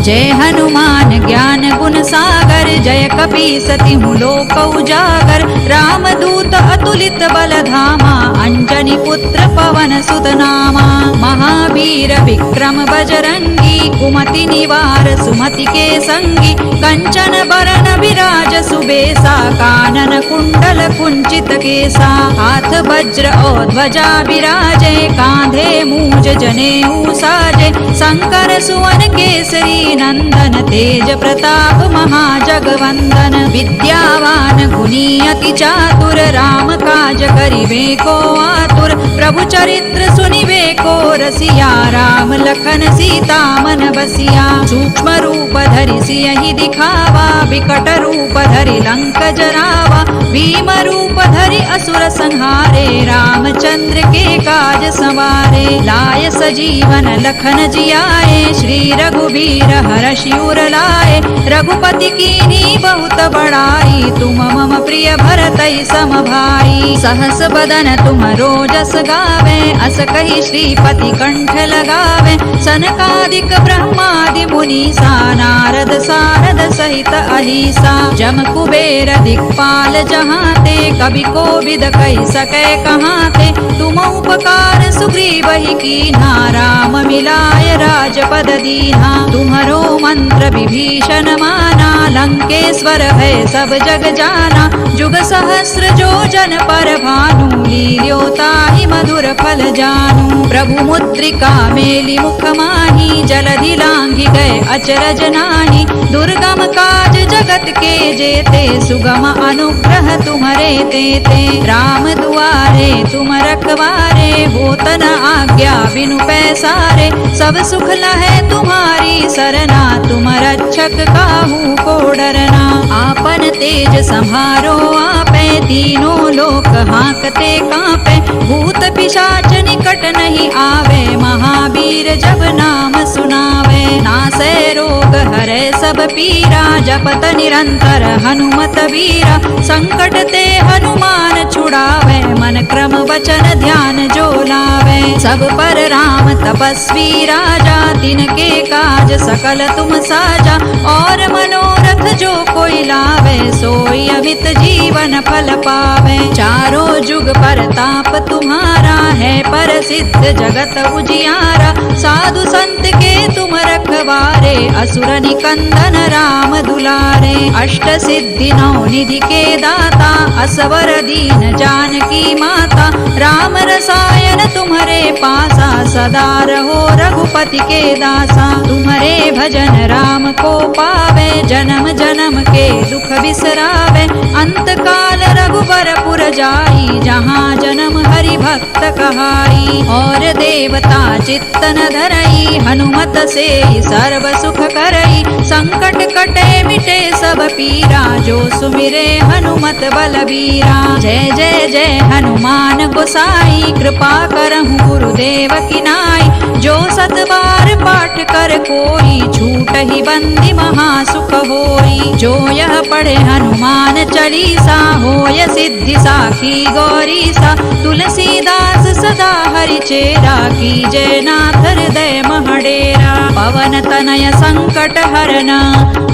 जय हनुमान ज्ञान गुण सागर जय कपीसति लोक उजागर रामदूत अतुलित बल धामा अंजनी पुत्र पवन सुत नामा महावीर विक्रम बजरंगी कुमति निवार सुमति के संगी कंचन बरन विराज सुबेसा कानन कुंडल कुंचित केसा हाथ वज्र और ध्वजा विराजे कांधे मूज जनेऊ साजे शंकर सुवन केसरी नंदन तेज प्रताप महाजगवंदन विद्यावान गुणी अति चातुर राम काज करिबे को आतुर प्रभु चरित्र सुनिबे को रसिया राम लखन सीता मन बसिया। सूक्ष्म रूप धरि सियहि दिखावा, विकट रूप धरि लंक जरावा। भीम रूप धरि असुर संहारे, रामचंद्र के काज संवारे। लाय सजीवन लखन जियाए, श्री रघुबीर हरषि उर लाए। रघुपति कीन्ही बहुत बड़ाई, तुम मम प्रिय भरतहि सम भाई। सहस बदन तुम रोजस गावे, अस कहि श्रीपति कंठ लगावे। सनकादिक ब्रह्मादि मुनीसा, नारद सारद सहित अहिसा। जम कुबेर दिक्पाल जहाते, कवि कोविद कहि सकै कहाते। तुम उपकार सुग्रीवहि कीन्हा, राम मिलाय राजपद दीन्हा। तुम्हरो मंत्र विभीषण माना, लंकेश्वर भय सब जग जाना। जुग सहस्र जो जन पर भानु, लील्योताहि मधुर फल जानू। प्रभु मुद्रिका मेलि मुख माहि, जलधि लांघि गए अचरज नाही। दुर्गम काज जगत के जेते, सुगम अनुग्रह तुम्हरे तेते। राम दुआरे तुम रखवारे, होत न आज्ञा बिनु पैसारे। सब सुख लहै तुम्हारी सरना, तुम रक्षक काहू को डरना। आपन तेज सम्हारो आपै, तीनों लोक हांकते कांपै। भूत पिशाच निकट नहीं आवे, महावीर जब नाम सुनावे। नासै रोग हरै सब पीरा, जपत निरंतर हनुमत वीरा। संकट ते हनुमान छुड़ावे, मन क्रम वचन ध्यान जो लावे। सब पर राम तपस्वी राजा, तिनके काज सकल तुम साजा। और मनोरथ जो कोई लावे, सोई अमित जीवन फल पावे। चारों जुग परताप तुम्हारा, है प्रसिद्ध जगत उजियारा। साधु संत के तुम रखवारे, असुर निकंदन राम दुलारे। अष्ट सिद्धि नौ निधि के दाता, असवर दीन जानकी माता। राम रसायन तुम्हारे पासा, सदा रहो रघुपति के दासा। तुम्हारे भजन राम को पावे, जन्म जन्म के दुख बिसरावे। अंत काल रघुबर पुर जाई, जहाँ जन्म हरि भक्त कहाई। और देवता चित्तन धरई, हनुमत से सर्व सुख करई। संकट कटे मिटे सब पीरा, जो सुमिरे हनुमत बलबीरा। जय जय जय हनुमान गोसाई, कृपा करहु गुरुदेव की नाई। जो सत बार पाठ कर कोई, छूटहि बंदी महासुख होई। जो यह पढ़े हनुमान चालीसा, होय सिद्धि साखी गौरीसा। तुलसीदास सदा हरि चेरा, कीजय नाथ हृदय महडेरा। पवन तनय संकट हरना,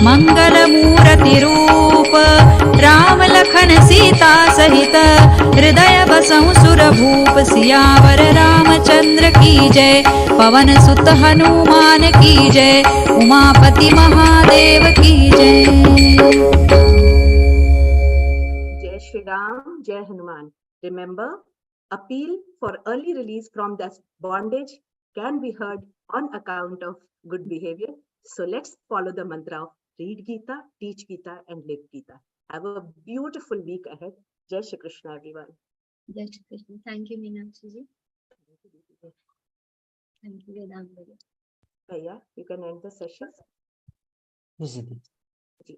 मंगल मूर्ति रूप। राम लखन सीता सहित, हृदय बसहु सुर भूप। सियावर रामचंद्र की जय, पवन सुत हनुमान की जय। उमापति महादेव की जय। Jai Shri Ram, Jai Hanuman. Remember, appeal for early release from this bondage can be heard on account of good behavior. So let's follow the mantra of read Geeta, teach Geeta, and live Geeta. Have a beautiful week ahead. Jai Shri Krishna, everyone. Jai Shri Krishna. Thank you, Meenakshi ji. Thank you, Vedanta ji. Bhaiya, you can end the session. Yes, Didi. Ji.